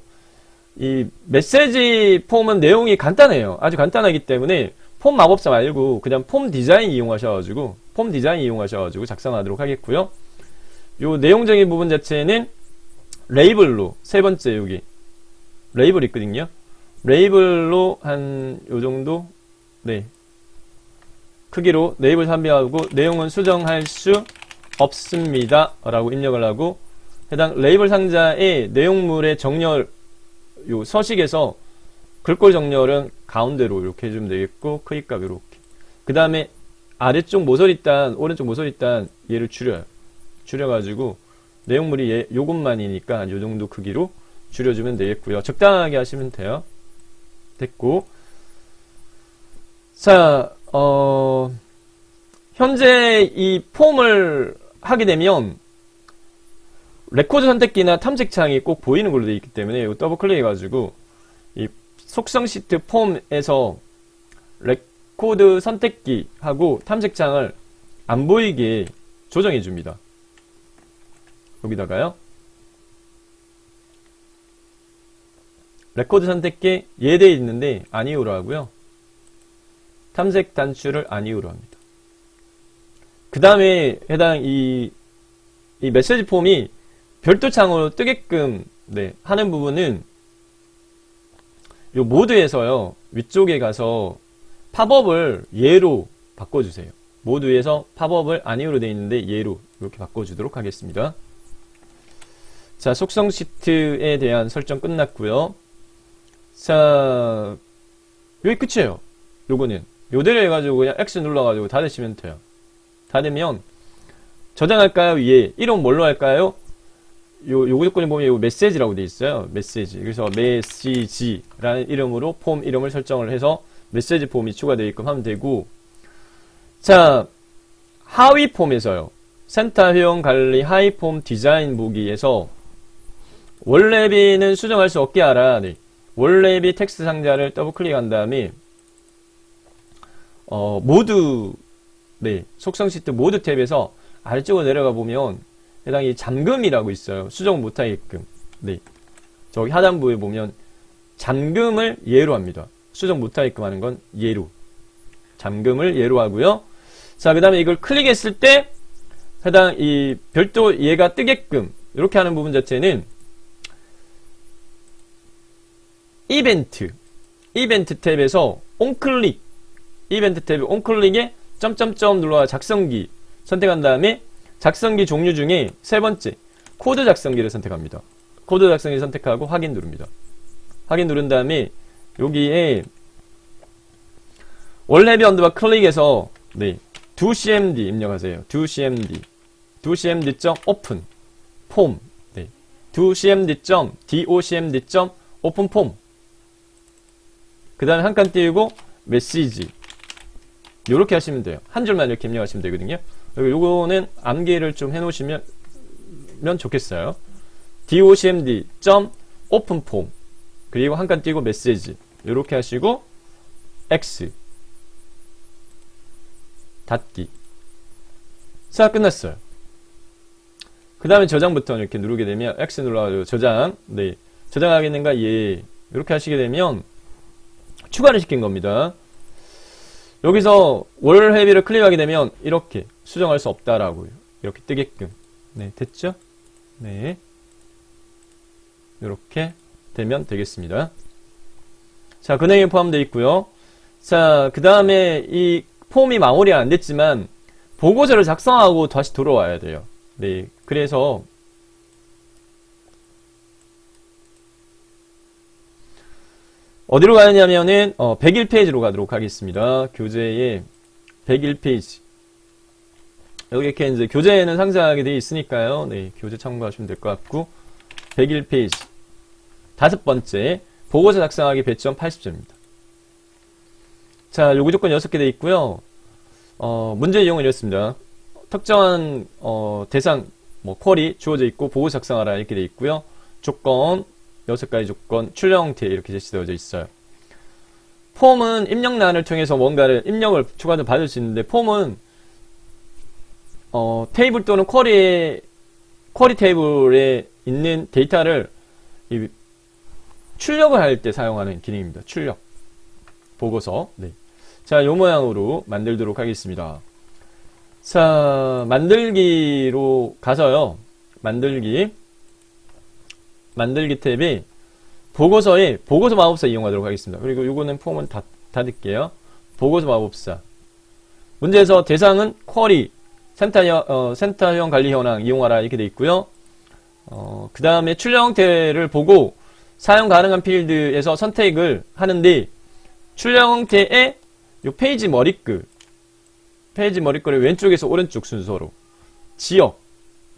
이 메시지 폼은 내용이 간단해요. 아주 간단하기 때문에 폼 마법사 말고 그냥 폼 디자인 이용하셔가지고 작성하도록 하겠고요. 요 내용적인 부분 자체는 레이블로 세 번째 여기 레이블 있거든요. 레이블로 한 요 정도 크기로 레이블 선별하고 내용은 수정할 수 없습니다 라고 입력을 하고, 해당 레이블 상자의 내용물의 정렬 요 서식에서 글꼴 정렬은 가운데로 이렇게 해주면 되겠고, 크기값 이렇게. 그 다음에 아래쪽 모서리단, 오른쪽 모서리단 얘를 줄여가지고 내용물이 요것만이니까 한 요정도 크기로 줄여주면 되겠고요. 적당하게 하시면 돼요. 됐고. 자, 현재 이 폼을 하게 되면 레코드 선택기나 탐색창이 꼭 보이는 걸로 되어 있기 때문에 이거 더블 클릭 해가지고 이 속성 시트 폼에서 레코드 선택기하고 탐색창을 안 보이게 조정해 줍니다. 여기다가요. 레코드 선택기 예대에 있는데 아니오로 하고요. 탐색 단추를 아니오로 합니다. 그 다음에 해당 이 메시지 폼이 별도 창으로 뜨게끔 하는 부분은 요 모드에서요. 위쪽에 가서 팝업을 예로 바꿔주세요. 모드에서 팝업을 아니오로 되어 있는데 예로 이렇게 바꿔주도록 하겠습니다. 자, 속성 시트에 대한 설정 끝났고요. 자, 여기 끝이에요. 요거는 요대로 해가지고 그냥 X 눌러가지고 닫으시면 돼요. 닫으면 저장할까요? 위에 이름 뭘로 할까요? 요거 조건에 보면 요 메시지라고 되어 있어요. 메시지. 그래서 메시지라는 이름으로 폼 이름을 설정을 해서 메시지 폼이 추가되게끔 하면 되고, 자, 하위 폼에서요. 센터 회원 관리 하위 폼 디자인 보기에서 원래비는 수정할 수 없게 하라. 원래비 텍스트 상자를 더블 클릭한 다음에 모드 속성 시트 모드 탭에서 아래쪽으로 내려가 보면 해당 이 잠금이라고 있어요. 수정 못하게끔. 저기 하단부에 보면 잠금을 예로 합니다. 수정 못하게끔 하는 건 예로. 잠금을 예로 하고요. 자, 그 다음에 이걸 클릭했을 때 해당 이 별도 얘가 뜨게끔 이렇게 하는 부분 자체는 이벤트 탭에서 onClick, 이벤트 탭에 onClick에 점점점 눌러서 작성기 선택한 다음에 작성기 종류 중에 세 번째 코드 작성기를 선택합니다. 코드 작성기 선택하고 확인 누릅니다. 확인 누른 다음에 여기에 월레비 언더바 클릭해서 네, docmd 입력하세요. docmd.open 폼 네, docmd.open 폼 그 다음에 한 칸 띄우고 메시지 요렇게 하시면 돼요. 한 줄만 이렇게 입력하시면 되거든요. 그리고 요거는 암기를 좀 해놓으시면 좋겠어요. docmd.openform 그리고 한 칸 띄고 메시지 요렇게 하시고 X 닫기. 자, 끝났어요. 그 다음에 저장부터 이렇게 누르게 되면 X 눌러가지고 저장. 네, 저장하겠는가? 예. 이렇게 하시게 되면 추가를 시킨 겁니다. 여기서 월 회비를 클릭하게 되면 이렇게 수정할 수 없다라고요. 이렇게 뜨게끔. 네, 됐죠? 네. 이렇게 되면 되겠습니다. 자, 근행이 포함되어 있고요. 자, 그 다음에 이 폼이 마무리가 안 됐지만 보고서를 작성하고 다시 돌아와야 돼요. 네, 그래서 어디로 가냐면은 101페이지로 가도록 하겠습니다. 교재의 101페이지. 여기 이렇게 이제 교재에는 상세하게 되어 있으니까요. 네, 교재 참고하시면 될 것 같고 101페이지. 다섯 번째, 보고서 작성하기 배점 80점입니다. 자, 요구 조건 6개 되어 있고요. 문제 유형은 이렇습니다. 특정한 대상 쿼리 주어져 있고 보고서 작성하라 이렇게 되어 있고요. 조건 6가지 조건, 출력 형태 이렇게 제시되어져 있어요. 폼은 입력란을 통해서 뭔가를 입력을 추가적으로 받을 수 있는데 폼은 테이블 또는 쿼리 테이블에 있는 데이터를 출력을 할 때 사용하는 기능입니다. 출력 보고서. 네. 자, 요 모양으로 만들도록 하겠습니다. 자, 만들기로 가서요. 만들기 탭에 보고서에 보고서 마법사 이용하도록 하겠습니다. 그리고 요거는 폼은 닫을게요. 보고서 마법사. 문제에서 대상은 쿼리, 센터형 관리 현황 이용하라 이렇게 돼 있고요. 그 다음에 출력 형태를 보고 사용 가능한 필드에서 선택을 하는데 출력 형태의 요 페이지 머리글의 왼쪽에서 오른쪽 순서로 지역,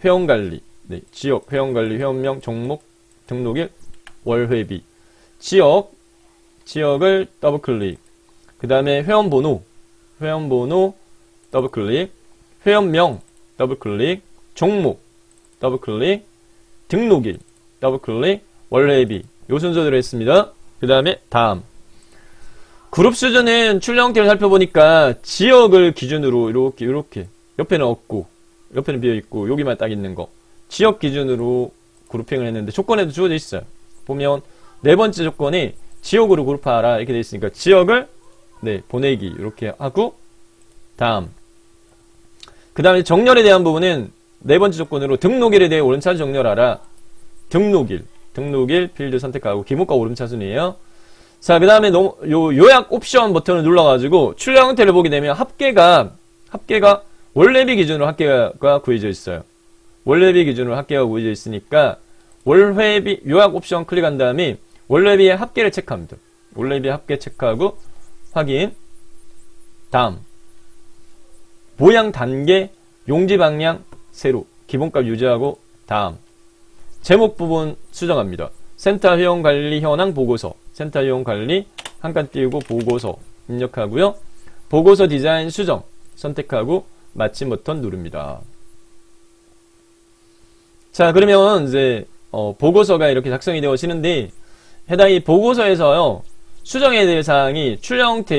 회원관리, 네, 지역, 회원관리, 회원명, 종목, 등록일, 월회비, 지역을 더블클릭, 그 다음에 회원번호, 더블클릭, 회원명, 더블클릭, 종목, 더블클릭, 등록일, 더블클릭, 월회비, 요 순서대로 했습니다. 그 다음에 다음. 그룹 수준은 출력 형태를 살펴보니까 지역을 기준으로 이렇게 옆에는 없고 옆에는 비어있고 여기만 딱 있는 거 지역 기준으로 그룹핑을 했는데 조건에도 주어져 있어요. 보면 네 번째 조건이 지역으로 그룹하라 이렇게 되어 있으니까 지역을 네, 보내기 이렇게 하고 다음. 그 다음에 정렬에 대한 부분은 네 번째 조건으로 등록일에 대해 오름차순 정렬하라. 등록일 필드 선택하고 기본가 오름차순이에요. 자, 그 다음에 요약 옵션 버튼을 눌러가지고 출력 형태를 보게 되면 합계가 월레비 기준으로 합계가 구해져 있어요. 월레비 기준으로 합계가 구해져 있으니까 월회비 요약 옵션 클릭한 다음에 월레비의 합계를 체크합니다. 월레비 합계 체크하고 확인. 다음. 모양 단계, 용지 방향, 세로. 기본값 유지하고 다음. 제목 부분 수정합니다. 센터 회원 관리 현황 보고서. 센터 회원 관리 한 칸 띄우고 보고서 입력하고요. 보고서 디자인 수정 선택하고 마침 버튼 누릅니다. 자, 그러면 이제 보고서가 이렇게 작성이 되어지는데 해당 이 보고서에서요. 수정해야 될 사항이 출력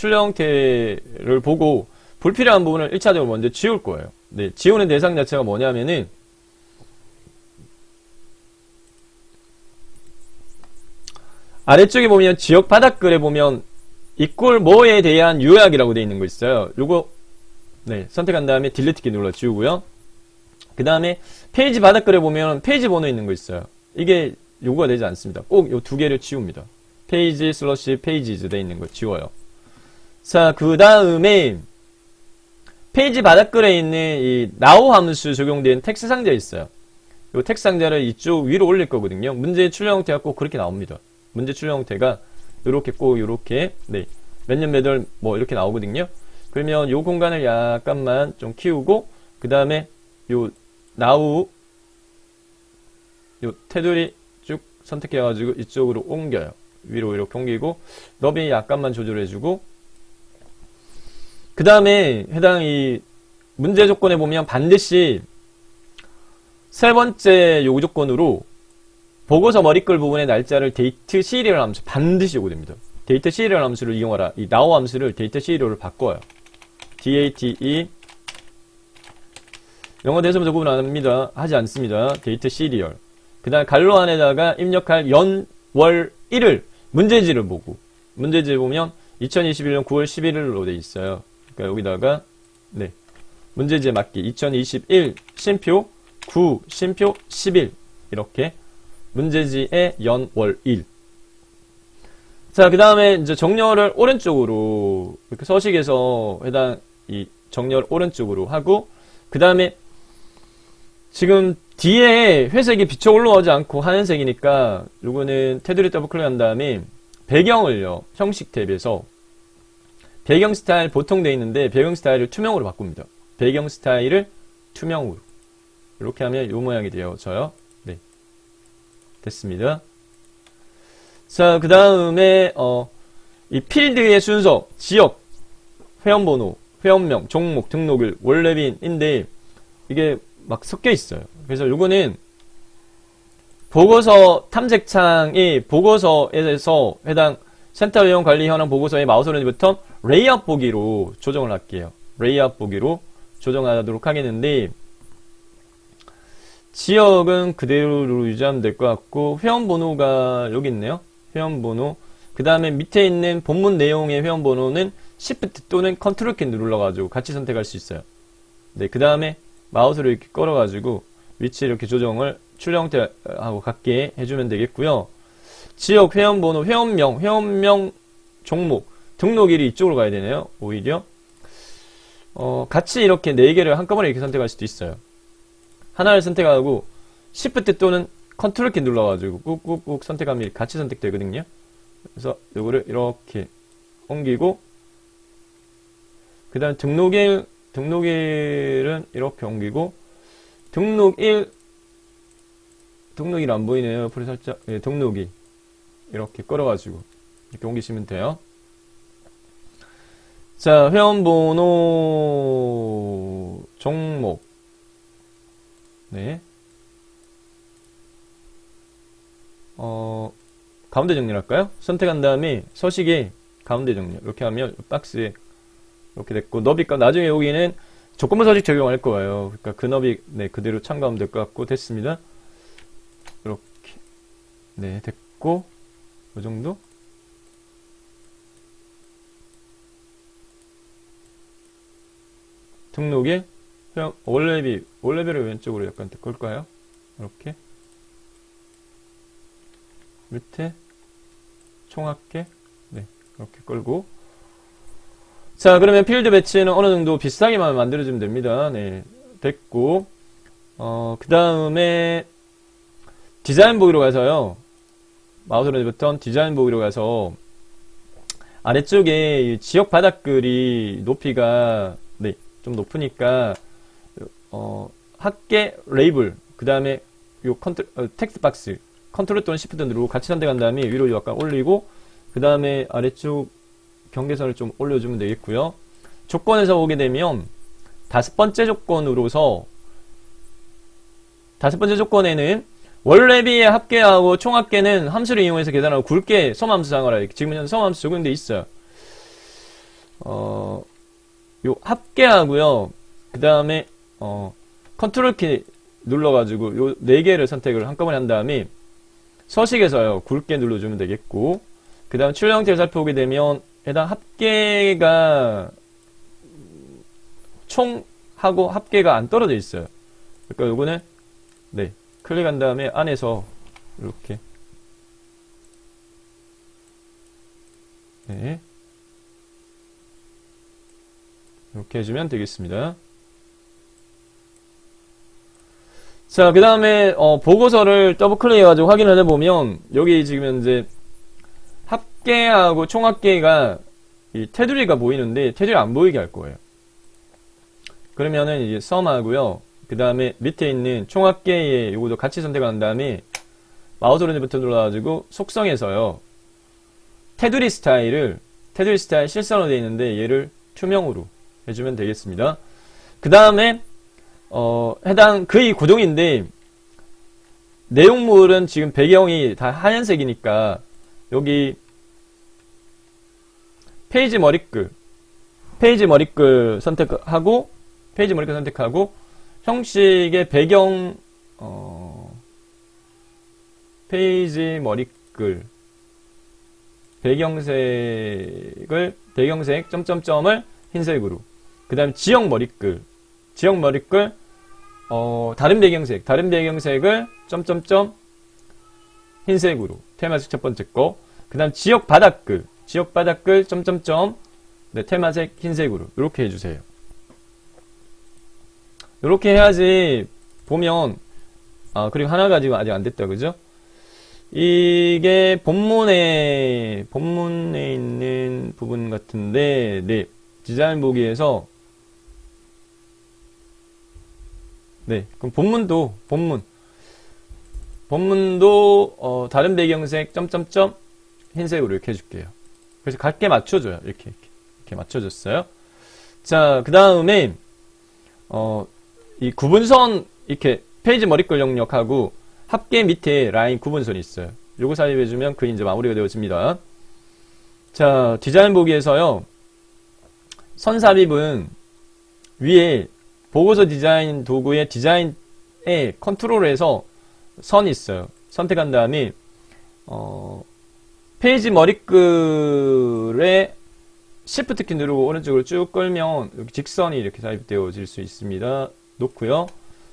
형태를 보고 불필요한 부분을 1차적으로 먼저 지울 거예요. 네, 지우는 대상 자체가 뭐냐면은 아래쪽에 보면 지역 바닥글에 보면 이꼴 뭐에 대한 요약이라고 되어 있는 거 있어요. 요거 네, 선택한 다음에 딜리트 키 눌러 지우고요. 그 다음에 페이지 바닥글에 보면 페이지 번호 있는 거 있어요. 이게 요구가 되지 않습니다. 꼭 요 두 개를 지웁니다. 페이지 슬러시 페이지즈 되어 있는 거 지워요. 자, 그 다음에 페이지 바닥글에 있는 이 now 함수 적용된 텍스트 상자 있어요. 이 텍스트 상자를 이쪽 위로 올릴 거거든요. 문제 출력 형태가 꼭 그렇게 나옵니다. 문제 출력 형태가 요렇게 꼭 요렇게 네, 몇 년 몇 월 뭐 이렇게 나오거든요. 그러면 요 공간을 약간만 좀 키우고 그 다음에 요 now 요 테두리 쭉 선택해가지고 이쪽으로 옮겨요. 위로 이렇게 옮기고 너비 약간만 조절해주고 그 다음에 해당 이 문제 조건에 보면 반드시 세 번째 요구 조건으로 보고서 머리글 부분의 날짜를 데이트 시리얼 함수 반드시 요구됩니다. 데이트 시리얼 함수를 이용하라. 이 now 함수를 데이트 시리얼로 바꿔요. DATE 영어 대소문 구분 안 합니다. 하지 않습니다. 데이트 시리얼. 그 다음 갈로 안에다가 입력할 연, 월, 일을 문제지를 보고 문제지 보면 2021년 9월 11일로 돼 있어요. 그러니까 여기다가 네 문제지에 맞게 2021 쉼표 9 쉼표 11 이렇게 문제지의 연, 월, 일. 자, 그 다음에 이제 정렬을 오른쪽으로 이렇게 서식에서 해당 이 정렬 오른쪽으로 하고 그 다음에 지금 뒤에 회색이 비쳐 올라오지 않고 하얀색이니까 요거는 테두리 더블 클릭한 다음에 배경을요 형식 탭에서 배경 스타일 보통 돼 있는데 배경 스타일을 투명으로 바꿉니다. 배경 스타일을 투명으로 이렇게 하면 요 모양이 되어져요. 네, 됐습니다. 자, 그 다음에 이 필드의 순서, 지역, 회원번호, 회원명, 종목, 등록일, 원래빈인데 이게 막 섞여 있어요. 그래서 요거는 보고서 탐색창이 보고서에서 해당 센터 회원 관리 현황 보고서의 마우스 오른쪽 버튼 레이아웃 보기로 조정을 할게요. 레이아웃 보기로 조정하도록 하겠는데 지역은 그대로 유지하면 될 것 같고 회원번호가 여기 있네요. 회원번호. 그 다음에 밑에 있는 본문 내용의 회원번호는 Shift 또는 Ctrl 키 눌러가지고 같이 선택할 수 있어요. 네, 그 다음에 마우스로 이렇게 끌어가지고 위치 이렇게 조정을 출력 형태하고 같게 해주면 되겠고요. 지역 회원번호, 회원명, 회원명 종목, 등록일이 이쪽으로 가야 되네요. 오히려 같이 이렇게 4개를 한꺼번에 이렇게 선택할 수도 있어요. 하나를 선택하고 Shift 또는 Ctrl 키 눌러가지고 꾹꾹꾹 선택하면 같이 선택되거든요. 그래서 요거를 이렇게 옮기고 그 다음 등록일은 이렇게 옮기고 등록일 안 보이네요. 옆으로 살짝 예, 등록일 이렇게 끌어가지고 이렇게 옮기시면 돼요. 자, 회원번호 종목 네 가운데 정리할까요? 선택한 다음에 서식에 가운데 정리 이렇게 하면 박스에 이렇게 됐고 너비값 나중에 여기는 조건부 서식 적용할 거예요. 그러니까 그 너비 네 그대로 참고하면 될 것 같고 됐습니다. 이렇게 네 됐고 이 정도. 등록일 원래비를 왼쪽으로 약간 끌까요? 이렇게 밑에 총합계 네 이렇게 끌고 자 그러면 필드 배치는 어느 정도 비슷하게만 만들어주면 됩니다. 네 됐고 그 다음에 디자인 보기로 가서요 마우스 오른쪽 버튼 디자인 보기로 가서 아래쪽에 이 지역 바닥글이 높이가 네 좀 높으니까 합계 레이블 그 다음에 요 텍스트 박스 컨트롤 또는 시프트 누르고 같이 선택한 다음에 위로 약간 올리고 그 다음에 아래쪽 경계선을 좀 올려주면 되겠고요. 조건에서 보게 되면 다섯 번째 조건에는 원래비의 합계하고 총합계는 함수를 이용해서 계산하고 굵게 섬함수 사용하라. 이렇게 지금 현재 섬함수 적용되어 있어요. 요 합계하고요. 그 다음에 컨트롤 키 눌러가지고 요 4개를 선택을 한꺼번에 한 다음에 서식에서요 굵게 눌러주면 되겠고 그 다음 출력 형태를 살펴보게 되면 해당 합계가 총하고 합계가 안 떨어져 있어요. 그러니까 요거는 네, 클릭한 다음에 안에서 이렇게 네, 이렇게 해주면 되겠습니다. 자, 그 다음에 보고서를 더블 클릭해가지고 확인을 해보면 여기 지금 현재 합계하고 총합계가 이 테두리가 보이는데 테두리 안 보이게 할 거예요. 그러면은 이제 썸하고요. 그 다음에 밑에 있는 총합계에 요것도 같이 선택한 다음에 마우스 오른쪽 버튼 눌러가지고 속성에서요. 테두리 스타일 실선으로 되어 있는데 얘를 투명으로 해주면 되겠습니다. 그 다음에 해당 거의 고정인데 내용물은 지금 배경이 다 하얀색이니까 여기 페이지 머리글 선택하고 형식의 배경 페이지 머리글 배경색 점점점을 흰색으로 그 다음에 지역 머리글 다른 배경색을 점점점 흰색으로 테마색 첫 번째 거 그 다음 지역 바닥글 점점점 네, 테마색 흰색으로 이렇게 해주세요. 이렇게 해야지 보면 그리고 하나가 지금 아직 안 됐다 그죠? 이게 본문에 있는 부분 같은데 네, 디자인 보기에서 네, 그럼 본문도 다른 배경색 점점점 흰색으로 이렇게 해줄게요. 그래서 같게 맞춰줘요. 이렇게 맞춰줬어요. 자, 그 다음에 이 구분선 이렇게 페이지 머리글 영역하고 합계 밑에 라인 구분선이 있어요. 요거 삽입해주면 그 이제 마무리가 되어집니다. 자, 디자인 보기에서요. 선 삽입은 위에 보고서 디자인 도구의 디자인에 컨트롤에서 선이 있어요. 선택한 다음에 페이지 머리글에 Shift 키 누르고 오른쪽으로 쭉 끌면 여기 직선이 이렇게 삽입되어질 수 있습니다. 놓고요.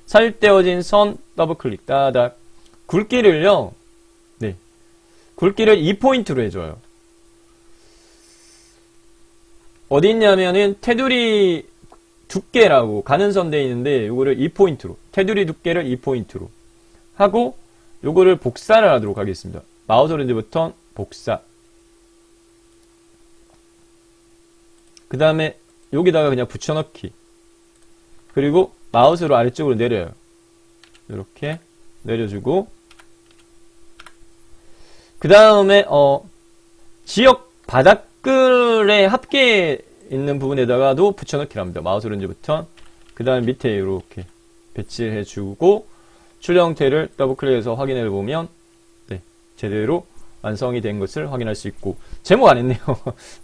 삽입되어진 선 더블 클릭 따닥 굵기를요. 네, 굵기를 2포인트로 해줘요. 어디 있냐면은 테두리 두께라고 가는 선 되어 있는데 요거를 2포인트로 테두리 두께를 2포인트로 하고 요거를 복사를 하도록 하겠습니다. 마우스 오른쪽 버튼 복사 그 다음에 여기다가 그냥 붙여넣기 그리고 마우스로 아래쪽으로 내려요. 이렇게 내려주고 그 다음에 지역 바닥글의 합계에 있는 부분에다가도 붙여넣기를 합니다. 마우스 오른쪽 버튼 그 다음에 밑에 이렇게 배치를 해주고 출력 형태를 더블 클릭해서 확인해 보면 네, 제대로 완성이 된 것을 확인할 수 있고 제목 안 했네요.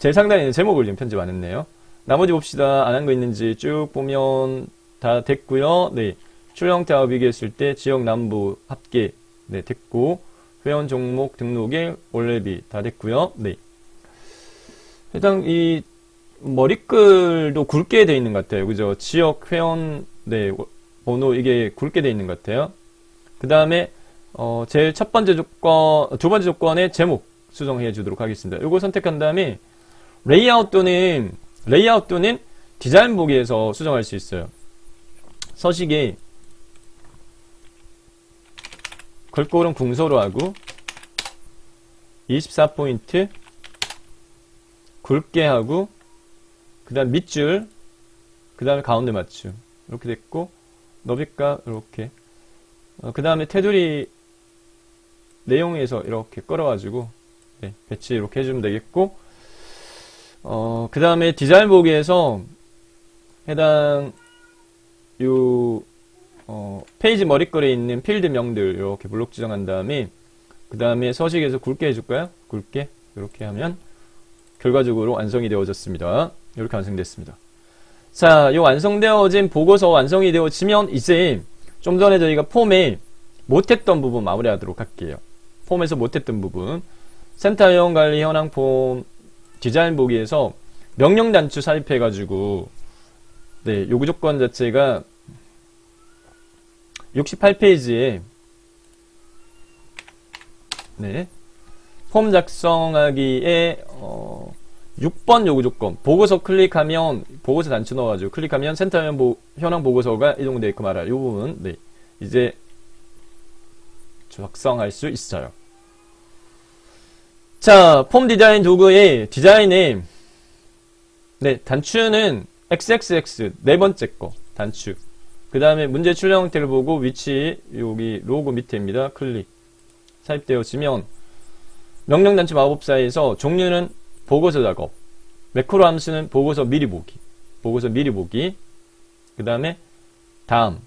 제일 상단에 있는 제목을 지금 편집 안 했네요. 나머지 봅시다. 안 한 거 있는지 쭉 보면 다 됐고요. 네, 출력 형태하고 비교했을 때 지역 남부 합계 네, 됐고 회원 종목 등록일 올레비 다 됐고요. 네, 해당 이 머리글도 굵게 되어 있는 것 같아요. 그죠? 지역 회원 네, 번호 이게 굵게 되어 있는 것 같아요. 그 다음에 제일 두 번째 조건의 제목 수정해 주도록 하겠습니다. 이거 선택한 다음에 레이아웃 또는 디자인 보기에서 수정할 수 있어요. 서식에 글꼴은 궁서로 하고 24포인트 굵게 하고 그 다음 밑줄 그 다음에 가운데 맞춤 이렇게 됐고 너비값 이렇게 그 다음에 테두리 내용에서 이렇게 끌어가지고 네, 배치 이렇게 해주면 되겠고 그 다음에 디자인 보기에서 해당 페이지 머리글에 있는 필드명들 이렇게 블록 지정한 다음에 그 다음에 서식에서 굵게 해줄까요? 굵게 이렇게 하면 결과적으로 완성이 되어졌습니다. 이렇게 완성됐습니다. 자, 이 완성되어진 보고서 완성이 되어지면 이제 좀 전에 저희가 폼에 못했던 부분 마무리하도록 할게요. 폼에서 못했던 부분 센터 회원 관리 현황 폼 디자인 보기에서 명령 단추 삽입해가지고, 네, 요구 조건 자체가 68페이지에, 네, 폼 작성하기에, 6번 요구 조건. 보고서 클릭하면, 보고서 단추 넣어가지고 클릭하면 센터 현황 보고서가 이동되어 있고 말아. 요 부분, 네, 이제 작성할 수 있어요. 자, 폼 디자인 도구의 디자인에, 네, 단추는 XXX, 네 번째 거, 단추. 그 다음에 문제 출력 형태를 보고 위치, 여기 로고 밑에입니다. 클릭. 삽입되었으면, 명령 단추 마법사에서 종류는 보고서 작업. 매크로 함수는 보고서 미리 보기. 보고서 미리 보기. 그 다음에, 다음.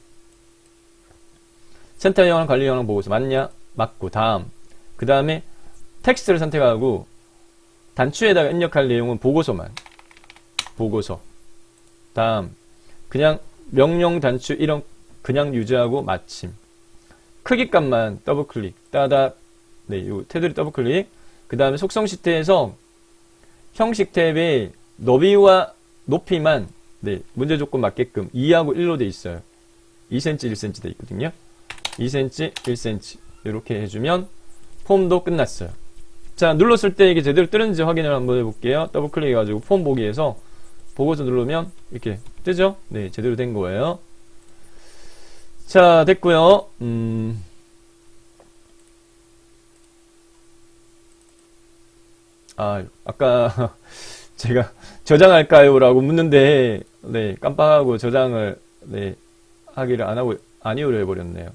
센터 현황 관리 현황 보고서 맞냐? 맞고, 다음. 그 다음에, 텍스트를 선택하고, 단추에다가 입력할 내용은 보고서만. 보고서. 다음. 그냥 명령 단추 이런 그냥 유지하고 마침. 크기 값만 더블 클릭. 따닥. 네, 요 테두리 더블 클릭. 그 다음에 속성 시트에서 형식 탭에 너비와 높이만, 네, 문제 조건 맞게끔 2하고 1로 돼 있어요. 2cm, 1cm 돼 있거든요. 2cm, 1cm. 이렇게 해주면 폼도 끝났어요. 자, 눌렀을 때 이게 제대로 뜨는지 확인을 한번 해볼게요. 더블 클릭해가지고 폼 보기에서 보고서 누르면 이렇게 뜨죠? 네, 제대로 된 거예요. 자, 됐고요. 아까 제가 저장할까요? 라고 묻는데, 네, 깜빡하고 저장을, 네, 하기를 안 하고, 아니오로 해버렸네요.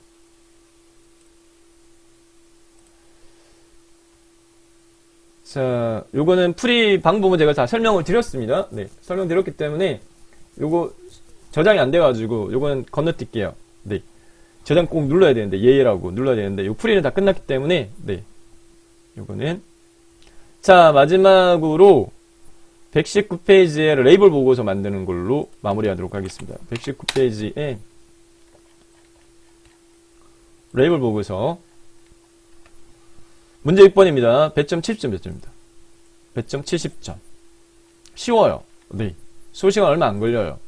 자, 요거는 풀이 방법은 제가 다 설명을 드렸습니다. 네, 설명드렸기 때문에, 요거 저장이 안 돼가지고, 요거는 건너뛸게요. 네. 저장 꼭 눌러야 되는데, 예라고 눌러야 되는데, 요 풀이는 다 끝났기 때문에, 네. 요거는. 자, 마지막으로 119페이지에 레이블 보고서 만드는 걸로 마무리하도록 하겠습니다. 119페이지에 레이블 보고서 문제 6번입니다. 배점 70점 몇 점입니다. 배점 70점. 쉬워요. 네. 소시간 얼마 안 걸려요.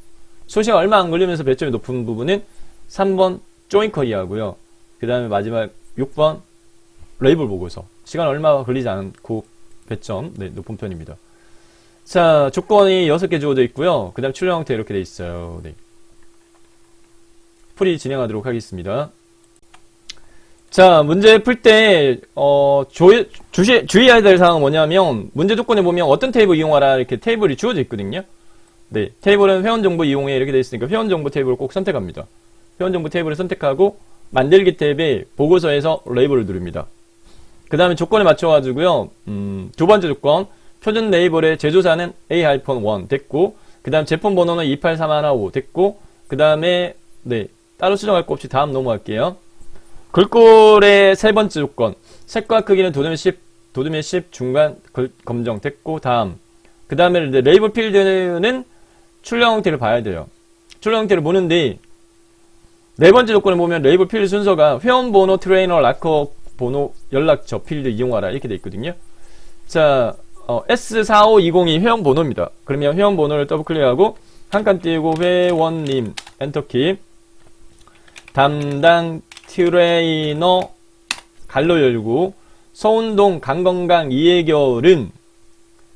소시간 얼마 안 걸리면서 배점이 높은 부분은 3번 조인커 이하고요. 그 다음에 마지막 6번 레이블 보고서. 시간 얼마 걸리지 않고 배점, 네, 높은 편입니다. 자, 조건이 6개 주어져 있고요. 그 다음 출력 형태 이렇게 돼 있어요. 네. 풀이 진행하도록 하겠습니다. 자, 문제 풀 때, 주의해야 될 사항은 뭐냐면, 문제 조건에 보면 어떤 테이블 이용하라 이렇게 테이블이 주어져 있거든요. 네. 테이블은 회원정보 이용해 이렇게 돼 있으니까 회원정보 테이블을 꼭 선택합니다. 회원정보 테이블을 선택하고, 만들기 탭에 보고서에서 레이블을 누릅니다. 그 다음에 조건에 맞춰가지고요, 두 번째 조건, 표준 레이블의 제조사는 A-1 됐고, 그 다음 제품 번호는 28315 됐고, 그 다음에, 네, 따로 수정할 거 없이 다음 넘어갈게요. 글꼴의 세 번째 조건, 색과 크기는 도둠의 10 중간 검정 됐고, 다음. 그 다음에 레이블 필드는 출력 형태를 봐야 돼요. 출력 형태를 보는데, 네 번째 조건을 보면 레이블 필드 순서가 회원 번호, 트레이너, 락커 번호, 연락처 필드 이용하라 이렇게 돼 있거든요. 자, S4520이 회원 번호입니다. 그러면 회원 번호를 더블 클릭하고 한 칸 띄우고 회원님 엔터키, 담당 트레이너 갈로 열고 서운동 강건강 이해결은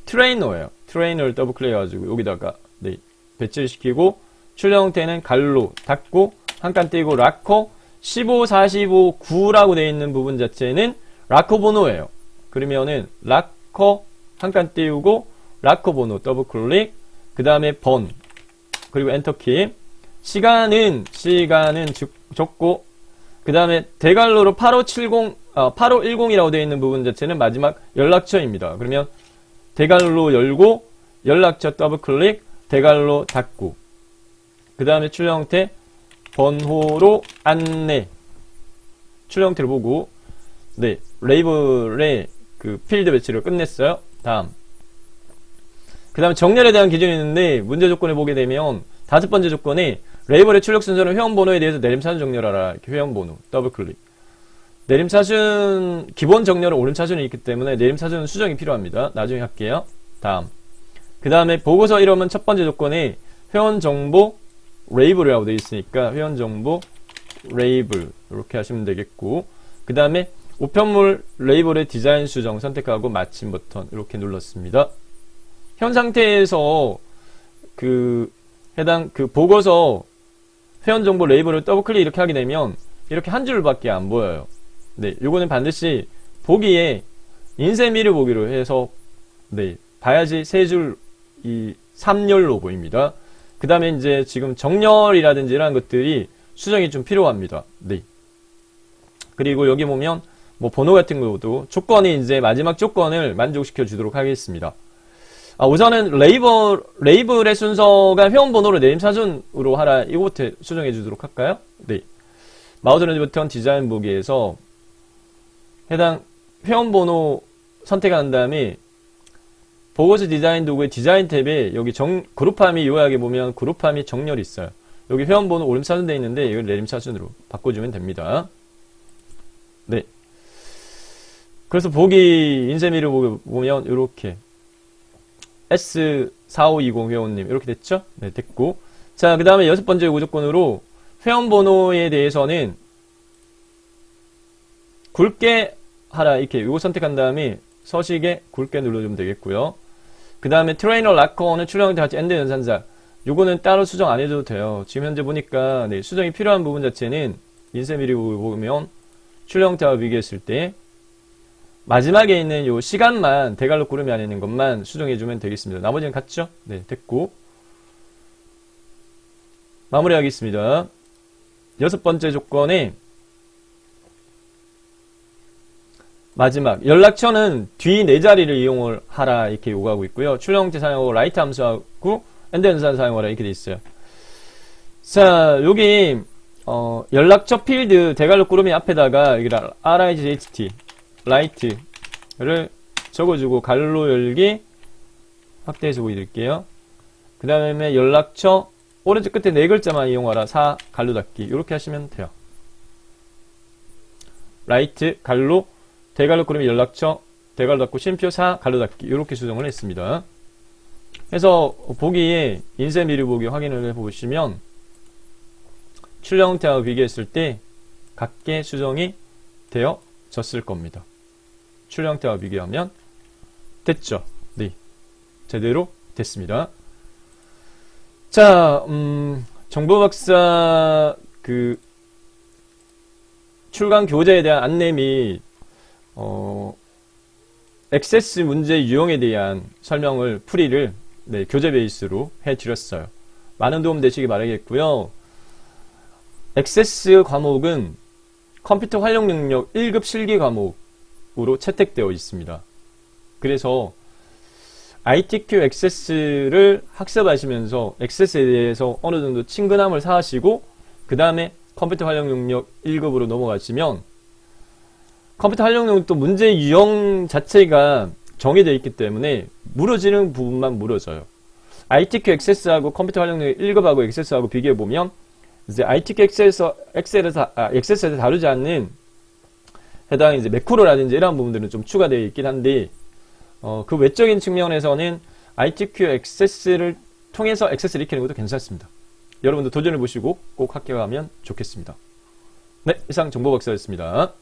트레이너예요. 트레이너를 더블 클릭해가지고 여기다가 네, 배치를 시키고 출력 형태는 갈로 닫고 한 칸 띄우고 락커 15, 45, 9라고 되어 있는 부분 자체는 락커 번호예요. 그러면은 락커 한 칸 띄우고 락커 번호 더블 클릭, 그 다음에 번, 그리고 엔터키. 시간은 적고, 그 다음에 대갈로로 8510이라고 되어 있는 부분 자체는 마지막 연락처입니다. 그러면 대갈로 열고 연락처 더블 클릭, 대갈로 닫고, 그 다음에 출력 형태 번호로 안내. 출력 형태를 보고, 네, 레이블의 그 필드 배치를 끝냈어요. 다음. 그 다음 정렬에 대한 기준이 있는데, 문제 조건을 보게 되면, 다섯 번째 조건에, 레이블의 출력 순서는 회원 번호에 대해서 내림차순 정렬하라. 이렇게 회원 번호. 더블 클릭. 내림차순, 기본 정렬은 오름차순이 있기 때문에 내림차순은 수정이 필요합니다. 나중에 할게요. 다음. 그 다음에 보고서 이름은 첫 번째 조건에 회원정보 레이블이라고 되어 있으니까 회원정보 레이블 이렇게 하시면 되겠고, 그 다음에 우편물 레이블의 디자인 수정 선택하고 마침 버튼 이렇게 눌렀습니다. 현 상태에서 해당 보고서 회원정보 레이블을 더블클릭 이렇게 하게 되면 이렇게 한 줄밖에 안 보여요. 네, 요거는 반드시 보기에 인쇄미를 보기로 해서 네, 봐야지 세 줄, 3열로 보입니다. 그 다음에 이제 지금 정렬이라든지 이런 것들이 수정이 좀 필요합니다. 네. 그리고 여기 보면 뭐 번호 같은 것도 조건이 이제 마지막 조건을 만족시켜 주도록 하겠습니다. 우선은 레이블의 순서가 회원번호를 내림사준으로 하라. 이거부터 수정해 주도록 할까요? 네. 마우스 렌즈 버튼 디자인 보기에서 해당 회원번호 선택한 다음에 보고서 디자인 도구의 디자인 탭에 여기 그룹함이 요약에 보면 그룹함이 정렬이 있어요. 여기 회원번호 오름차순 되어 있는데 이걸 내림차순으로 바꿔주면 됩니다. 네. 그래서 보기 인쇄미를 보면 이렇게 S4520 회원님 이렇게 됐죠? 네, 됐고. 자, 그 다음에 6번째 요구조건으로 회원번호에 대해서는 굵게 하라 이렇게 요거 선택한 다음에 서식에 굵게 눌러주면 되겠고요. 그 다음에 트레이너 락커는 출력 형태 같이 엔드 연산자 요거는 따로 수정 안 해줘도 돼요. 지금 현재 보니까 네, 수정이 필요한 부분 자체는 인쇄미를 보면 출력 형태와 비교했을 때 마지막에 있는 요 시간만 대괄호 구름이 안에 있는 것만 수정해주면 되겠습니다. 나머지는 같죠? 네, 됐고 마무리하겠습니다. 6번째 조건에 마지막 연락처는 뒤 4자리를 이용을 하라 이렇게 요구하고 있고요. 출력 형태 사용하고 라이트 함수하고 엔드 연산 사용하라 이렇게 돼 있어요. 자, 여기 연락처 필드 대괄호 구름이 앞에다가 여기 RIGHT 라이트를 적어주고 갈로 열기 확대해서 보여드릴게요. 그 다음에 연락처 오른쪽 끝에 4글자만 이용하라 4 갈로 닫기 이렇게 하시면 돼요. 라이트 갈로 대괄호 구름이 연락처 대괄호 닫고 쉼표 4 갈로 닫기 이렇게 수정을 했습니다. 그래서 보기에 인쇄미를 보기 확인을 해보시면 출력 형태하고 비교했을 때 같게 수정이 되어졌을 겁니다. 출력 형태와 비교하면 됐죠? 네, 제대로 됐습니다. 자, 정보박사 출강 교재에 대한 안내 및 액세스 문제 유형에 대한 설명을 풀이를 네, 교재 베이스로 해드렸어요. 많은 도움 되시기 바라겠고요. 액세스 과목은 컴퓨터 활용 능력 1급 실기 과목으로 채택되어 있습니다. 그래서 ITQ 액세스를 학습하시면서 액세스에 대해서 어느 정도 친근함을 쌓으시고 그 다음에 컴퓨터 활용 능력 1급으로 넘어가시면 컴퓨터 활용 능력 또 문제 유형 자체가 정해져 있기 때문에 물어지는 부분만 물어져요. ITQ 액세스하고 컴퓨터 활용 능력 1급하고 액세스하고 비교해보면 이제 ITQ 액세스에서 다루지 않는 해당 이제 매크로라든지 이런 부분들은 좀 추가되어 있긴 한데 그 외적인 측면에서는 ITQ 액세스를 통해서 액세스를 익히는 것도 괜찮습니다. 여러분도 도전해보시고 꼭 합격하면 좋겠습니다. 네, 이상 정보박사였습니다.